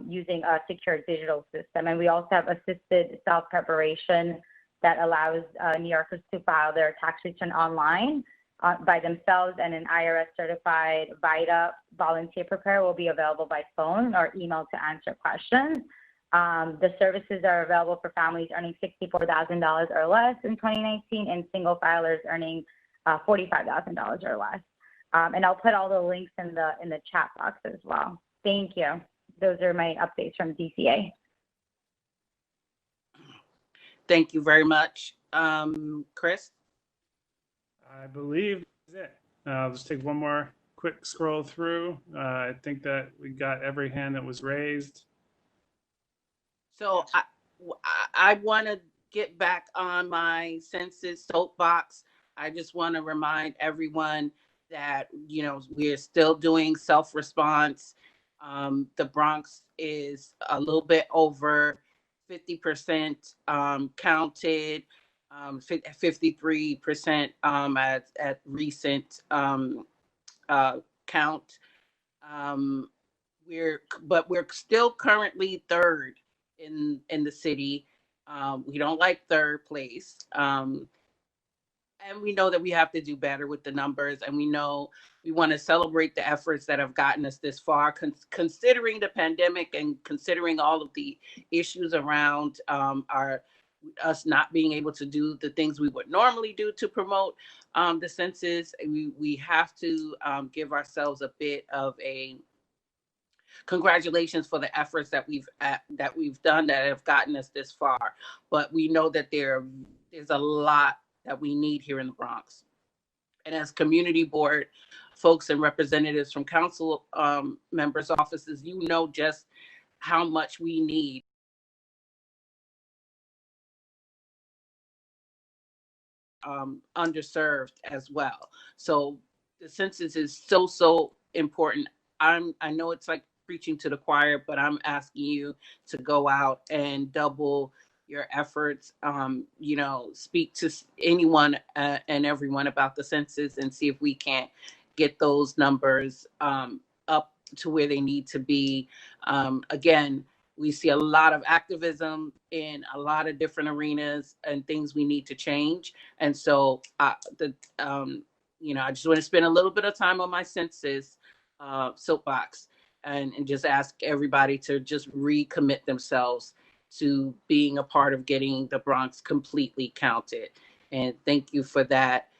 using a secure digital system. And we also have assisted self-preparation that allows New Yorkers to file their tax return online by themselves, and an IRS certified VITA volunteer preparer will be available by phone or email to answer questions. The services are available for families earning $64,000 or less in 2019 and single filers earning $45,000 or less. And I'll put all the links in the chat box as well. Thank you. Those are my updates from DCA. Thank you very much. Chris? I believe that's it. I'll just take one more quick scroll through. I think that we got every hand that was raised. So I want to get back on my census soapbox. I just want to remind everyone that, we're still doing self-response. The Bronx is a little bit over 50% counted, 53% at recent count. We're still currently third in the city. We don't like third place. And we know that we have to do better with the numbers, and we know we want to celebrate the efforts that have gotten us this far, considering the pandemic and considering all of the issues around us not being able to do the things we would normally do to promote the census. We have to give ourselves a bit of a congratulations for the efforts that we've done that have gotten us this far. But we know that there's a lot that we need here in the Bronx. And as community board folks and representatives from council members' offices, just how much we need underserved as well. So the census is so important. I know it's like preaching to the choir, but I'm asking you to go out and double your efforts. Speak to anyone and everyone about the census and see if we can't get those numbers up to where they need to be. Again, we see a lot of activism in a lot of different arenas and things we need to change. And so I just want to spend a little bit of time on my census soapbox and just ask everybody to just recommit themselves to being a part of getting the Bronx completely counted. And thank you for that.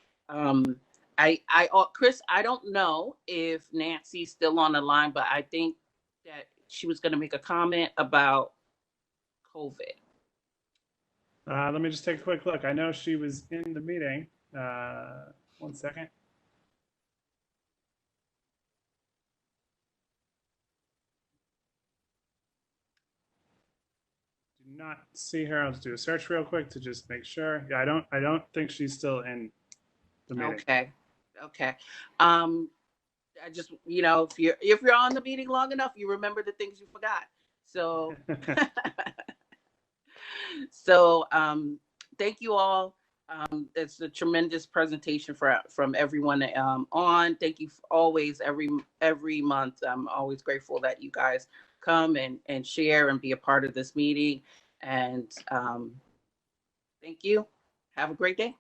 Chris, I don't know if Nancy's still on the line, but I think that she was going to make a comment about COVID. Let me just take a quick look. I know she was in the meeting. 1 second. Do not see her. I'll just do a search real quick to just make sure. Yeah, I don't think she's still in the meeting. Okay. I just, if you're on the meeting long enough, you remember the things you forgot. So, thank you all. It's a tremendous presentation from everyone on. Thank you always, every month. I'm always grateful that you guys come and share and be a part of this meeting. And thank you. Have a great day.